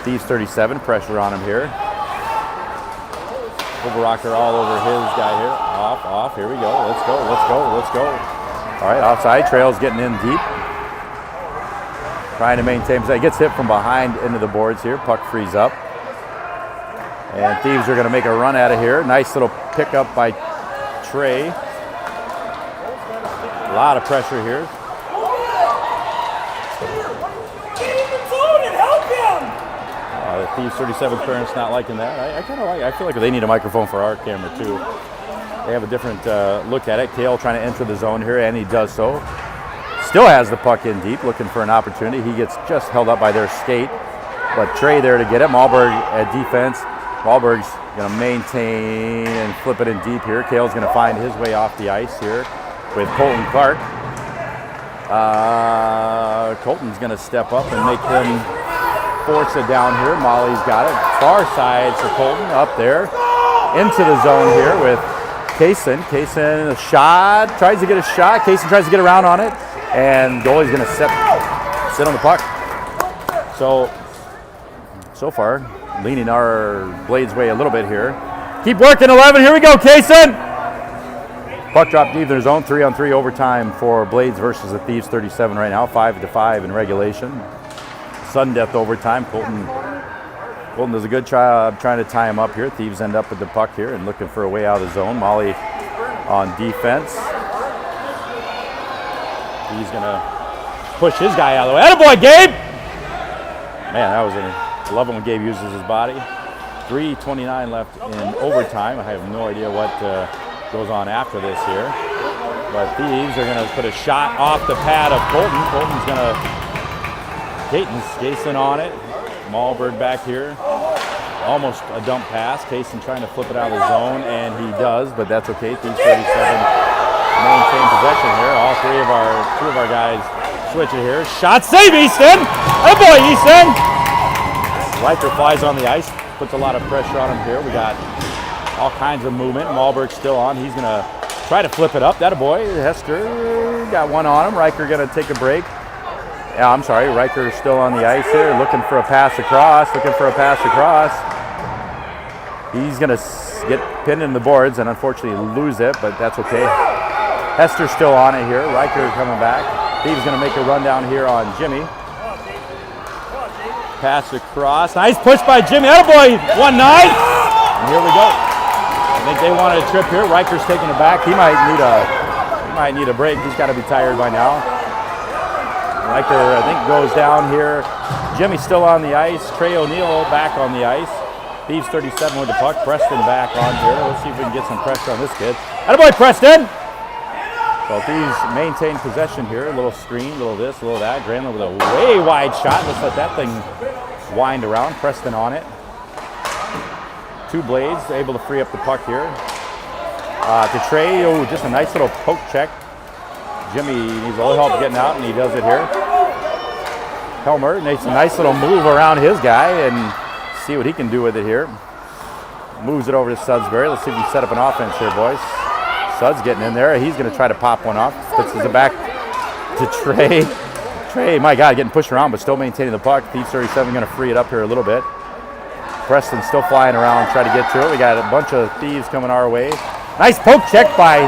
Thieves 37, pressure on him here. Overrocker all over his guy here. Off, here we go. Let's go. All right, offside. Trail's getting in deep. Trying to maintain possession. Gets hit from behind into the boards here. Puck frees up. And Thieves are going to make a run out of here. Nice little pickup by Trey. A lot of pressure here. The Thieves 37 clearance not liking that. I kind of like. I feel like they need a microphone for our camera too. They have a different look at it. Kale trying to enter the zone here, and he does so. Still has the puck in deep, looking for an opportunity. He gets just held up by their skate, but Trey there to get it. Malberg at defense. Malberg's going to maintain and flip it in deep here. Kale's going to find his way off the ice here with Colton Clark. Colton's going to step up and make him force it down here. Molly's got it. Far side for Colton up there. Into the zone here with Kaysen. Kaysen, a shot. Tries to get a shot. Kaysen tries to get around on it. And goalie's going to sit on the puck. So far, leaning our Blades way a little bit here. Keep working, 11. Here we go, Kaysen. Puck drop deep in their zone. 3-on-3 overtime for Blades versus the Thieves 37 right now. 5-5 in regulation. Sudden death overtime. Colton does a good job trying to tie him up here. Thieves end up with the puck here and looking for a way out of the zone. Molly on defense. He's going to push his guy out of the way. Attaboy, Gabe! Man, that was I love it when Gabe uses his body. 3:29 left in overtime. I have no idea what goes on after this here. But Thieves are going to put a shot off the pad of Colton. Colton's going to Kaysen on it. Malberg back here. Almost a dump pass. Kaysen trying to flip it out of the zone, and he does, but that's okay. Thieves 37 maintain possession here. All two of our guys switch it here. Shot save, Easton! Oh boy, Easton! Riker flies on the ice, puts a lot of pressure on him here. We got all kinds of movement. Malberg's still on. He's gonna try to flip it up. That a boy. Hester got one on him. Riker gonna take a break. Yeah, I'm sorry. Riker still on the ice here, looking for a pass across. He's gonna get pinned in the boards and unfortunately lose it, but that's okay. Hester's still on it here. Riker coming back. Thieves gonna make a run down here on Jimmy. Pass across. Nice push by Jimmy. Attaboy, 1-9. And here we go. I think they wanted a trip here. Riker's taking it back. He might need a break. He's got to be tired by now. Riker, I think, goes down here. Jimmy's still on the ice. Trey O'Neill back on the ice. Thieves 37 with the puck. Preston back on here. Let's see if we can get some pressure on this kid. Attaboy, Preston! So Thieves maintain possession here. A little screen, a little this, a little that. Granlund with a way wide shot. Let's let that thing wind around. Preston on it. Two Blades able to free up the puck here. To Trey, just a nice little poke check. Jimmy needs a little help getting out, and he does it here. Helmer makes a nice little move around his guy and see what he can do with it here. Moves it over to Sudsbury. Let's see if we can set up an offense here, boys. Suds getting in there. He's going to try to pop one off. Puts it back to Trey. Trey, my God, getting pushed around, but still maintaining the puck. Thieves 37 going to free it up here a little bit. Preston still flying around, try to get to it. We got a bunch of Thieves coming our way. Nice poke check by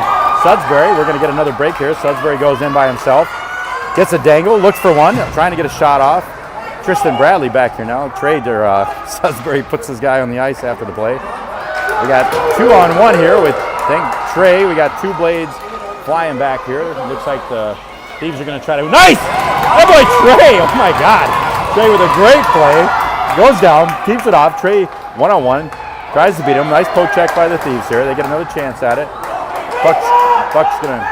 Sudsbury. We're going to get another break here. Sudsbury goes in by himself. Gets a dangle, looks for one, trying to get a shot off. Tristan Bradley back here now. Sudsbury puts his guy on the ice after the play. We got 2-on-1 here with Trey. We got two Blades flying back here. It looks like the Thieves are going to try to... Nice! Oh boy, Trey! Oh my God! Trey with a great play. Goes down, keeps it off. Trey 1-on-1. Tries to beat him. Nice poke check by the Thieves here. They get another chance at it. Puck's going to...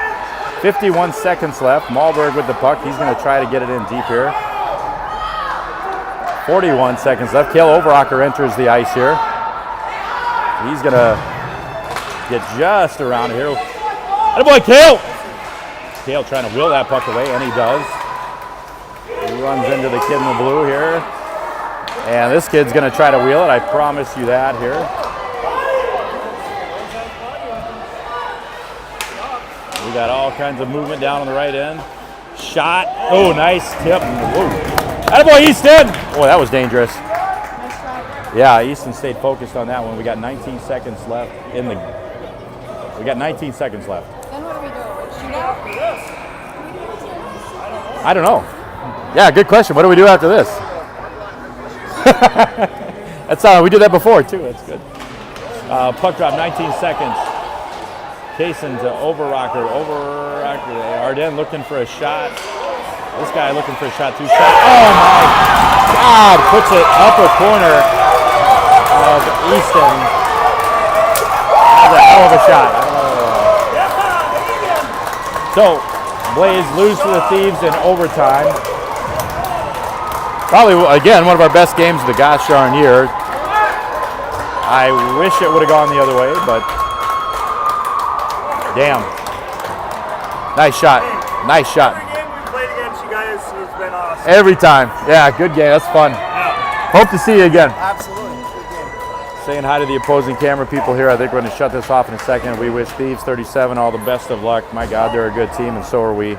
51 seconds left. Malberg with the puck. He's going to try to get it in deep here. 41 seconds left. Kale Overocker enters the ice here. He's going to get just around here. Attaboy, Kale! Kale trying to wheel that puck away, and he does. He runs into the kid in the blue here. And this kid's going to try to wheel it. I promise you that here. We got all kinds of movement down on the right end. Shot. Oh, nice tip. Whoa. Attaboy, Easton! Boy, that was dangerous. Yeah, Easton stayed focused on that one. We got 19 seconds left in the. We got 19 seconds left. Then what do we do? Shoot out? I don't know. Yeah, good question. What do we do after this? That's we did that before too. That's good. Puck drop, 19 seconds. Kaysen to Overrocker. Arden looking for a shot. This guy looking for a shot. 2 shots. Oh my God! Puts it upper corner of Easton. That's a hell of a shot. So, Blaze lose to the Thieves in overtime. Probably, again, one of our best games of the gosh darn year. I wish it would have gone the other way, but damn. Nice shot. Nice shot. Every game we played against you guys has been awesome. Every time. Yeah, good game. That's fun. Yeah. Hope to see you again. Absolutely. Good game. Saying hi to the opposing camera people here. I think we're going to shut this off in a second. We wish Thieves 37 all the best of luck. My God, they're a good team, and so are we.